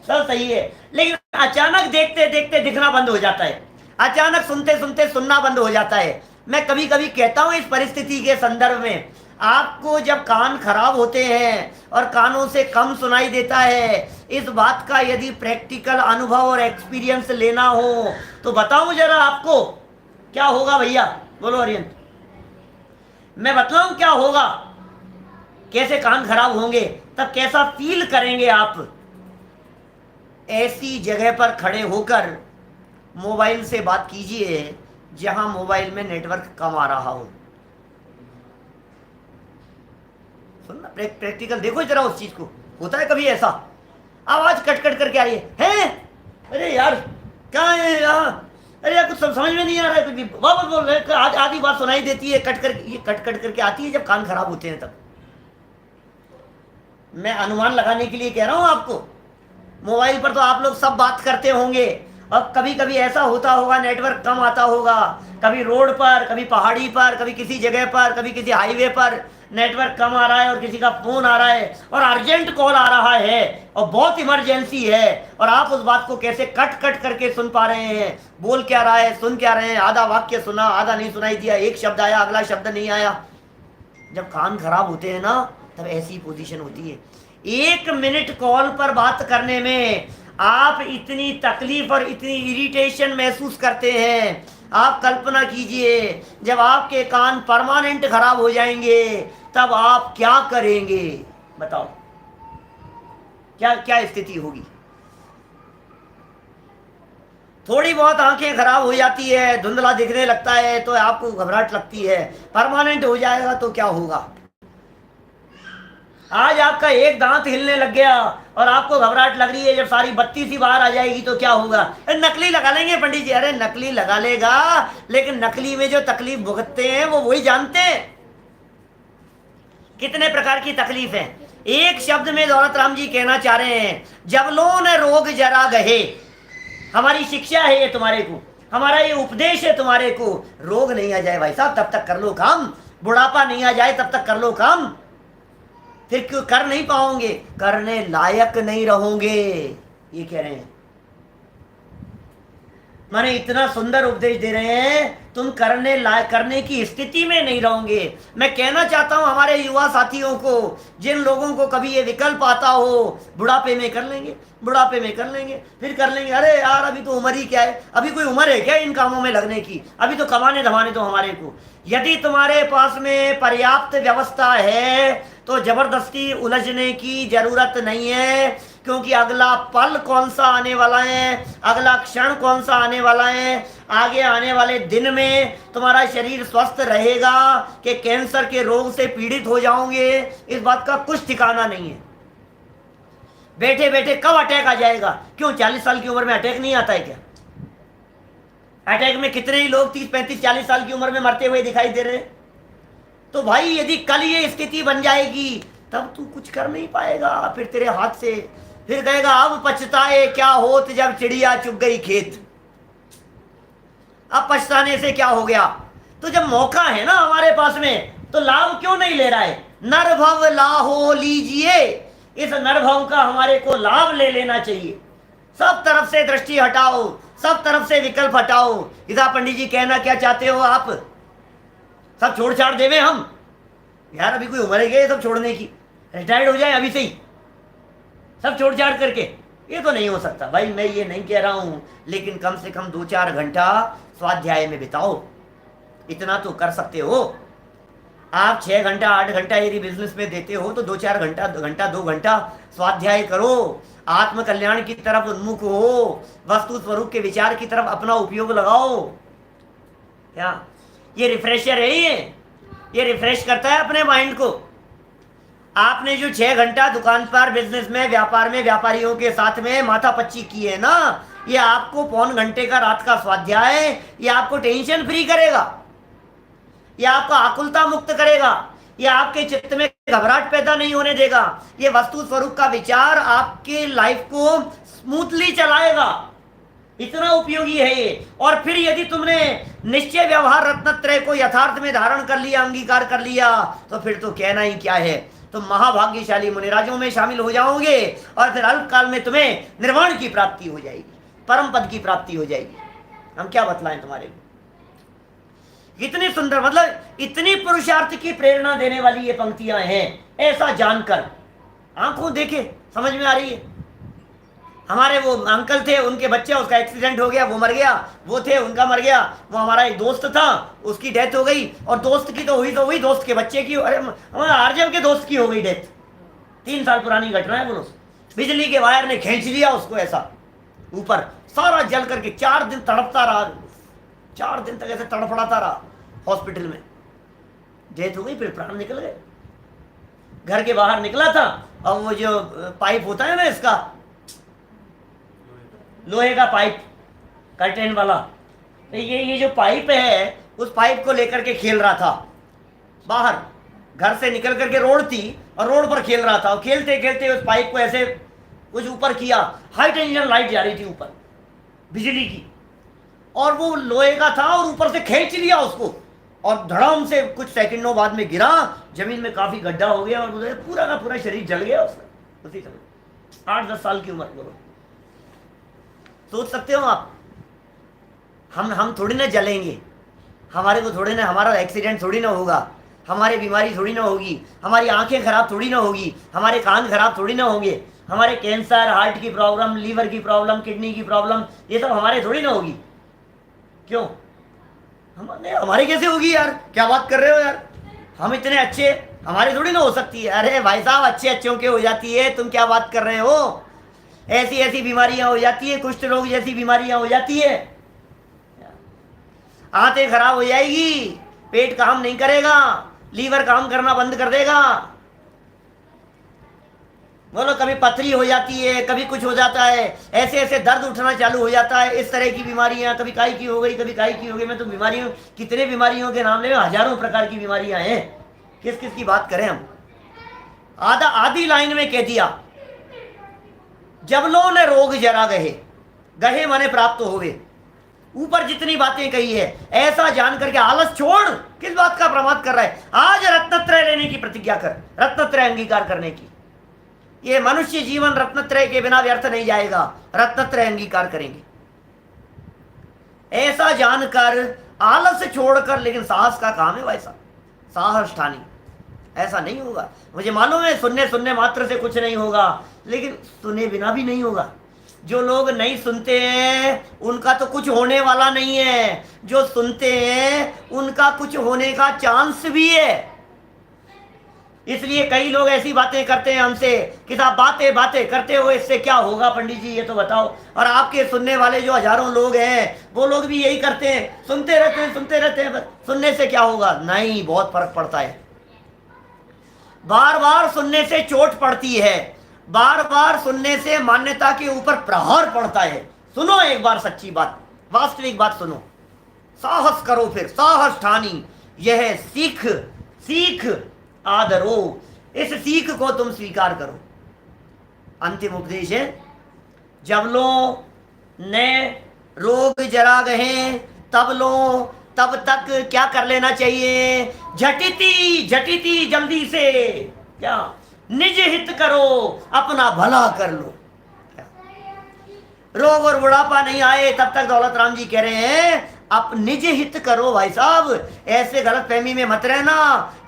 सब सही है, लेकिन अचानक देखते देखते दिखना बंद हो जाता है, अचानक सुनते सुनते सुनना बंद हो जाता है। मैं कभी कभी कहता हूं इस परिस्थिति के संदर्भ में, आपको जब कान खराब होते हैं और कानों से कम सुनाई देता है, इस बात का यदि प्रैक्टिकल अनुभव और एक्सपीरियंस लेना हो तो बताऊं जरा आपको क्या होगा भैया, बोलो अरियंत, मैं बताऊं क्या होगा, कैसे कान खराब होंगे, तब कैसा फील करेंगे आप। ऐसी जगह पर खड़े होकर मोबाइल से बात कीजिए जहां मोबाइल में नेटवर्क कम आ रहा हो। सुनना, प्रैक्टिकल देखो जरा उस चीज को, होता है कभी ऐसा, आवाज कट कट करके आ रही है, अरे यार क्या है यहाँ, अरे यार कुछ समझ में नहीं आ रहा है, कुछ भी वापस बोल रहे हैं, आधी बात सुनाई देती है, कट कट करके आती है जब कान खराब होते हैं तब। मैं अनुमान लगाने के लिए कह रहा हूं आपको, मोबाइल पर तो आप लोग सब बात करते होंगे, और कभी कभी ऐसा होता होगा नेटवर्क कम आता होगा, कभी रोड पर, कभी पहाड़ी पर, कभी किसी जगह पर, कभी किसी हाईवे पर नेटवर्क कम आ रहा है और किसी का फोन आ रहा है और अर्जेंट कॉल आ रहा है और बहुत इमरजेंसी है, और आप उस बात को कैसे कट कट करके सुन पा रहे हैं, बोल क्या रहा है, सुन क्या रहे हैं, आधा वाक्य सुना, आधा नहीं सुनाई दिया, एक शब्द आया, अगला शब्द नहीं आया। जब कान खराब होते हैं ना, तब ऐसी पोजीशन होती है। 1 मिनट कॉल पर बात करने में आप इतनी तकलीफ और इतनी इरिटेशन महसूस करते हैं। आप कल्पना कीजिए जब आपके कान परमानेंट खराब हो जाएंगे तब आप क्या करेंगे, बताओ क्या क्या स्थिति होगी। थोड़ी बहुत आंखें खराब हो जाती है, धुंधला दिखने लगता है तो आपको घबराहट लगती है, परमानेंट हो जाएगा तो क्या होगा। आज आपका एक दांत हिलने लग गया और आपको घबराहट लग रही है, जब सारी बत्ती सी बाहर आ जाएगी तो क्या होगा। नकली लगा लेंगे पंडित जी, अरे नकली लगा लेगा, लेकिन नकली में जो तकलीफ भुगतते हैं वो वही जानते हैं। कितने प्रकार की तकलीफ है। एक शब्द में दौलत राम जी कहना चाह रहे हैं, जब लो न रोग जरा गहे। हमारी शिक्षा है ये तुम्हारे को, हमारा ये उपदेश है तुम्हारे को, रोग नहीं आ जाए भाई साहब तब तक कर लो काम, बुढ़ापा नहीं आ जाए तब तक कर लो काम, फिर क्यों कर नहीं पाओगे, करने लायक नहीं रहोगे, ये कह रहे हैं। माने इतना सुंदर उपदेश दे रहे हैं, तुम करने की स्थिति में नहीं रहोगे। मैं कहना चाहता हूं हमारे युवा साथियों को, जिन लोगों को कभी ये विकल्प आता हो, बुढ़ापे में कर लेंगे, बुढ़ापे में कर लेंगे, फिर कर लेंगे, अरे यार अभी तो उम्र ही क्या है, अभी कोई उम्र है क्या इन कामों में लगने की, अभी तो कमाने धमाने तो हमारे को। यदि तुम्हारे पास में पर्याप्त व्यवस्था है तो जबरदस्ती उलझने की जरूरत नहीं है, क्योंकि अगला पल कौन सा आने वाला है, अगला क्षण कौन सा आने वाला है, आगे आने वाले दिन में तुम्हारा शरीर स्वस्थ रहेगा कि कैंसर के रोग से पीड़ित हो जाओगे, इस बात का कुछ ठिकाना नहीं है। बैठे बैठे कब अटैक आ जाएगा, क्यों 40 साल की उम्र में अटैक नहीं आता है क्या। अटैक में कितने ही लोग 30, 35, 40 साल की उम्र में मरते हुए दिखाई दे रहे हैं। तो भाई यदि कल ये स्थिति बन जाएगी तब तू कुछ कर नहीं पाएगा, फिर तेरे हाथ से, फिर कहेगा अब पछताए क्या होत जब चिड़िया चुग गई खेत। अब पछताने से क्या हो गया। तो जब मौका है ना हमारे पास में तो लाभ क्यों नहीं ले रहा है। नरभव लाहो लीजिए, इस नरभव का हमारे को लाभ ले लेना चाहिए। सब तरफ से दृष्टि हटाओ, सब तरफ से विकल्प हटाओ। इधर पंडित जी कहना क्या चाहते हो आप? सब छोड़ छाड़ देवे हम? यार अभी कोई उम्र है सब छोड़ने की? रिटायर्ड हो जाए अभी से ही सब छोड़ छाड़ करके? ये तो नहीं हो सकता भाई, मैं ये नहीं कह रहा हूं, लेकिन कम से कम 2-4 घंटा स्वाध्याय में बिताओ। इतना तो कर सकते हो। आप 6 घंटा 8 घंटा यदि बिजनेस में देते हो तो 2-4 घंटा 2 घंटा स्वाध्याय करो। आत्म कल्याण की तरफ उन्मुख हो, वस्तु स्वरूप के विचार की तरफ अपना उपयोग लगाओ। क्या ये रिफ्रेशर है? ये रिफ्रेश करता है अपने माइंड को। आपने जो 6 घंटा दुकान पर, बिजनेस में, व्यापार में, व्यापारियों के साथ में माथा पच्ची की है ना, ये आपको 1.25 घंटे का रात का स्वाध्याय, ये आपको टेंशन फ्री करेगा, ये आपका आकुलता मुक्त करेगा, ये आपके चित्त में घबराहट पैदा नहीं होने देगा। ये वस्तु स्वरूप का विचार आपके लाइफ को स्मूथली चलाएगा। इतना उपयोगी है ये। और फिर यदि तुमने निश्चय व्यवहार रत्नत्रय को यथार्थ में धारण कर लिया, अंगीकार कर लिया, तो फिर तो कहना ही क्या है। तुम महाभाग्यशाली मुनिराजों में शामिल हो जाओगे और फिर अल्प काल में तुम्हें निर्वाण की प्राप्ति हो जाएगी, परम पद की प्राप्ति हो जाएगी। हम क्या बतलाएं तुम्हारे को? इतनी सुंदर, मतलब इतनी पुरुषार्थ की प्रेरणा देने वाली ये पंक्तियां हैं। ऐसा जानकर आंखों देखे समझ में आ रही है। हमारे वो अंकल थे, उनके बच्चे, उसका एक्सीडेंट हो गया, वो मर गया। वो थे, उनका मर गया। वो हमारा एक दोस्त था, उसकी डेथ हो गई। और दोस्त की तो हुई, दोस्त के बच्चे की, अरे हमारे आरजेब के दोस्त की हो गई डेथ। 3 साल पुरानी घटना है। बोलो, बिजली के वायर ने खींच लिया उसको ऐसा ऊपर, सारा जल करके 4 दिन तड़पता रहा। 4 दिन तक ऐसे तड़फड़ाता रहा हॉस्पिटल में। डेथ हो गई, फिर प्राण निकल गए। घर के बाहर निकला था, और वो जो पाइप होता है ना, इसका लोहे का पाइप, कर्टेन वाला, तो ये जो पाइप है, उस पाइप को लेकर के खेल रहा था बाहर। घर से निकल करके रोड थी, और रोड पर खेल रहा था। और खेलते खेलते उस पाइप को ऐसे कुछ ऊपर किया। हाई टेंशन लाइट जा रही थी ऊपर, बिजली की, और वो लोहे का था, और ऊपर से खींच लिया उसको, और धड़ाम से कुछ सेकंडों बाद में गिरा। जमीन में काफी गड्ढा हो गया, और पूरा का पूरा शरीर जल गया उसका उसी समय। 8-10 साल की उम्र। बोलो, सोच सकते हो आप? हम थोड़ी ना जलेंगे, हमारे को थोड़ी ना, हमारा एक्सीडेंट थोड़ी ना होगा, हमारी बीमारी थोड़ी ना होगी, हमारी आंखें खराब थोड़ी ना होगी, हमारे कान खराब थोड़ी ना होंगे, हमारे कैंसर, हार्ट की प्रॉब्लम, लीवर की प्रॉब्लम, किडनी की प्रॉब्लम, ये सब हमारे थोड़ी ना होगी। क्यों? हमारे कैसे होगी यार? क्या बात कर रहे हो यार? हम इतने अच्छे, हमारी थोड़ी ना हो सकती है। अरे भाई साहब, अच्छे अच्छों के हो जाती है, तुम क्या बात कर रहे हो? ऐसी ऐसी बीमारियां हो जाती है, कुष्ठ रोग जैसी बीमारियां हो जाती है, आंतें खराब हो जाएगी, पेट काम नहीं करेगा, लीवर काम करना बंद कर देगा। बोलो, कभी पथरी हो जाती है, कभी कुछ हो जाता है, ऐसे ऐसे दर्द उठना चालू हो जाता है, इस तरह की बीमारियां, कभी काई की हो गई, कभी काई की हो गई। मैं तो बीमारियों, कितने बीमारियों के नाम ले, हजारों प्रकार की बीमारियां हैं। किस किस की बात करें हम? आधी लाइन में कह दिया, जबलों ने रोग जरा गहे माने प्राप्त होवे। ऊपर जितनी बातें कही है, ऐसा जान करके आलस छोड़। किस बात का प्रमाद कर रहा है? आज रत्नत्रय लेने की प्रतिज्ञा कर, रत्नत्रय अंगीकार करने की। ये मनुष्य जीवन रत्नत्रय के बिना व्यर्थ नहीं जाएगा, रत्नत्रय अंगीकार करेंगे। ऐसा जानकर आलस छोड़कर, लेकिन साहस का काम है वैसा, साहस ठानी। ऐसा नहीं होगा, मुझे मालूम है, सुनने मात्र से कुछ नहीं होगा, लेकिन सुने बिना भी नहीं होगा। जो लोग नहीं सुनते हैं उनका तो कुछ होने वाला नहीं है, जो सुनते हैं उनका कुछ होने का चांस भी है। इसलिए कई लोग ऐसी बातें करते हैं हमसे कि साहब बातें करते हो, इससे क्या होगा पंडित जी, ये तो बताओ। और आपके सुनने वाले जो हजारों लोग हैं, वो लोग भी यही करते हैं, सुनते रहते हैं। सुनने से क्या होगा? नहीं, बहुत फर्क पड़ता है। बार बार सुनने से चोट पड़ती है, बार बार सुनने से मान्यता के ऊपर प्रहार पड़ता है। सुनो एक बार सच्ची बात, वास्तविक बात सुनो, साहस करो, फिर साहस ठानी। यह सीख आदरो, इस सीख को तुम स्वीकार करो। अंतिम उपदेश है, जबलों ने रोग जरा गहे तब तक क्या कर लेना चाहिए? झटिति जल्दी से क्या? निज हित करो, अपना भला कर लो। रोग और बुढ़ापा नहीं आए तब तक दौलत राम जी कह रहे हैं आप निज हित करो भाई साहब। ऐसे गलत फहमी में मत रहना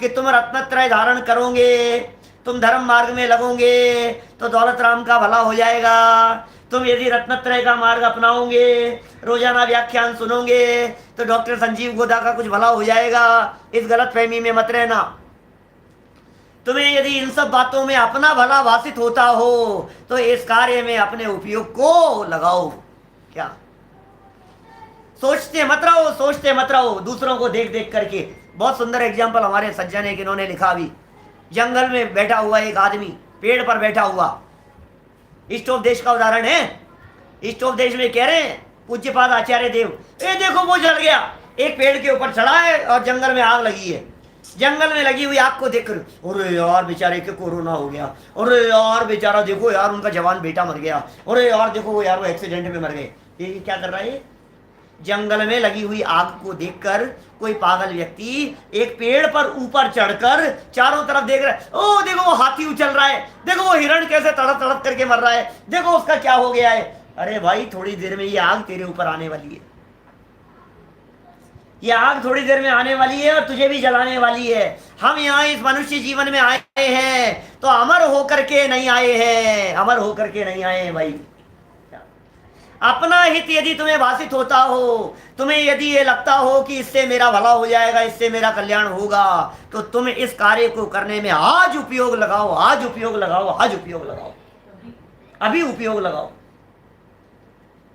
कि तुम रत्नत्रय धारण करोगे, तुम धर्म मार्ग में लगोगे तो दौलत राम का भला हो जाएगा। तुम यदि रत्नत्रय का मार्ग अपनाओगे, रोजाना व्याख्यान सुनोगे तो डॉक्टर संजीव गोदा का कुछ भला हो जाएगा। इस गलत फहमी में मत रहना। तुम्हें यदि इन सब बातों में अपना भला भाषित होता हो तो इस कार्य में अपने उपयोग को लगाओ। क्या सोचते मत रहो, सोचते मत रहो दूसरों को देख देख करके। बहुत सुंदर एग्जाम्पल हमारे सज्जन है कि इन्होंने लिखा भी, जंगल में बैठा हुआ एक आदमी, पेड़ पर बैठा हुआ, इष्टोपदेश का उदाहरण है। इष्टोपदेश में कह रहे हैं पूज्यपाद आचार्य देव, ए देखो वो जल गया, एक पेड़ के ऊपर चढ़ा है और जंगल में आग लगी है। जंगल में लगी हुई आग को देखकर अरे यार बेचारे के कोरोना हो गया, अरे यार बेचारा देखो यार उनका जवान बेटा मर गया, अरे यार देखो वो यार वो एक्सीडेंट में मर गए। ये क्या कर रहा है? जंगल में लगी हुई आग को देखकर कोई पागल व्यक्ति एक पेड़ पर ऊपर चढ़कर चारों तरफ देख रहा है, ओ देखो वो हाथी उछल रहा है, देखो वो हिरण कैसे तड़प तड़प करके मर रहा है, देखो उसका क्या हो गया है। अरे भाई थोड़ी देर में ये आग तेरे ऊपर आने वाली है, ये आग थोड़ी देर में आने वाली है और तुझे भी जलाने वाली है। हम यहाँ इस मनुष्य जीवन में आए हैं तो अमर होकर के नहीं आए हैं, अमर होकर के नहीं आए हैं भाई। अपना हित यदि तुम्हें भाषित होता हो, तुम्हें यदि ये लगता हो कि इससे मेरा भला हो जाएगा, इससे मेरा कल्याण होगा, तो तुम इस कार्य को करने में आज उपयोग लगाओ, आज उपयोग लगाओ, आज उपयोग लगाओ, अभी उपयोग लगाओ।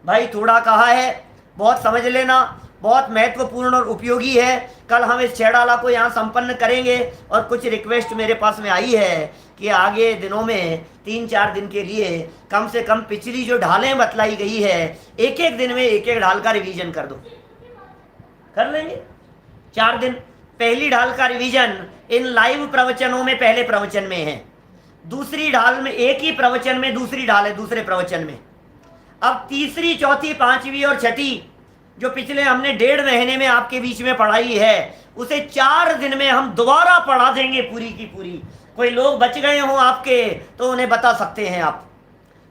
भाई थोड़ा कहा है, बहुत समझ लेना, बहुत महत्वपूर्ण और उपयोगी है। कल हम इस छेड़ाला को यहाँ संपन्न करेंगे और कुछ रिक्वेस्ट मेरे पास में आई है कि आगे दिनों में 3-4 दिन के लिए कम से कम पिछली जो ढालें बतलाई गई है, एक एक दिन में एक एक ढाल का रिवीजन कर दो। कर लेंगे 4 दिन। पहली ढाल का रिवीजन इन लाइव प्रवचनों में पहले प्रवचन में है, दूसरी ढाल में एक ही प्रवचन में दूसरी ढाल है दूसरे प्रवचन में। अब तीसरी, चौथी, पांचवी और छठी जो पिछले हमने 1.5 महीने में आपके बीच में पढ़ाई है, उसे 4 दिन में हम दोबारा पढ़ा देंगे पूरी की पूरी। कोई लोग बच गए हों आपके तो उन्हें बता सकते हैं आप।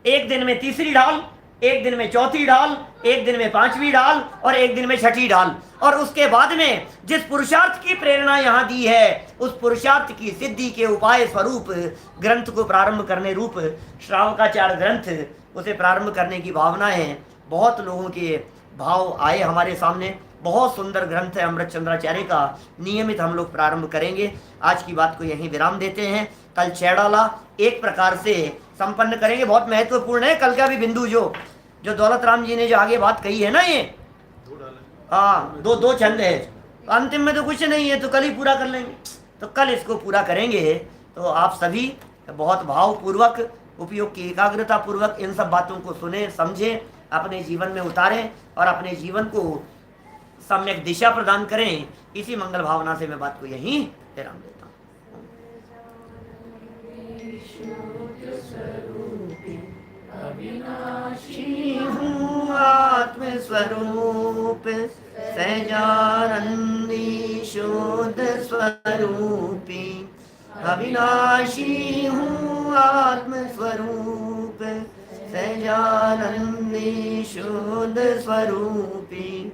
एक दिन में तीसरी ढाल, एक दिन में चौथी ढाल, एक दिन में पांचवी ढाल और एक दिन में छठी ढाल। और उसके बाद में जिस पुरुषार्थ की प्रेरणा यहाँ दी है, उस पुरुषार्थ की सिद्धि के उपाय स्वरूप ग्रंथ को प्रारंभ करने रूप श्रावकाचार ग्रंथ, उसे प्रारंभ करने की भावना है। बहुत लोगों के भाव आए हमारे सामने। बहुत सुंदर ग्रंथ है अमृत चंद्राचार्य का। नियमित हम लोग प्रारंभ करेंगे। आज की बात को यहीं विराम देते हैं। कल छेड़ाला एक प्रकार से संपन्न करेंगे, बहुत महत्वपूर्ण है। कल का भी बिंदु जो दौलत राम जी ने जो आगे बात कही है ना, ये हाँ दो छंद है, तो अंतिम में तो कुछ नहीं है, तो कल ही पूरा कर लेंगे। तो कल इसको पूरा करेंगे। तो आप सभी बहुत भावपूर्वक, उपयोग की एकाग्रता पूर्वक इन सब बातों को सुने, समझें, अपने जीवन में उतारें और अपने जीवन को सम्यक दिशा प्रदान करें। इसी मंगल भावना से मैं बात को यहीं विराम देता हूँ। अविनाशी हूँ आत्म स्वरूप, सहजानंदी शुद्ध स्वरूपी। अविनाशी हूँ आत्म स्वरूप, सहजानंदी शुद्ध स्वरूपी।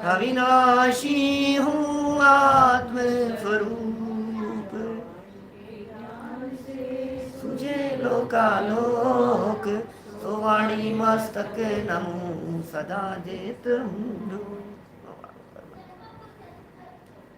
अविनाशी हूँ आत्म स्वरूप, सुझे लोकालोक, तो वाणी मस्तक नमो सदा देत हूँ।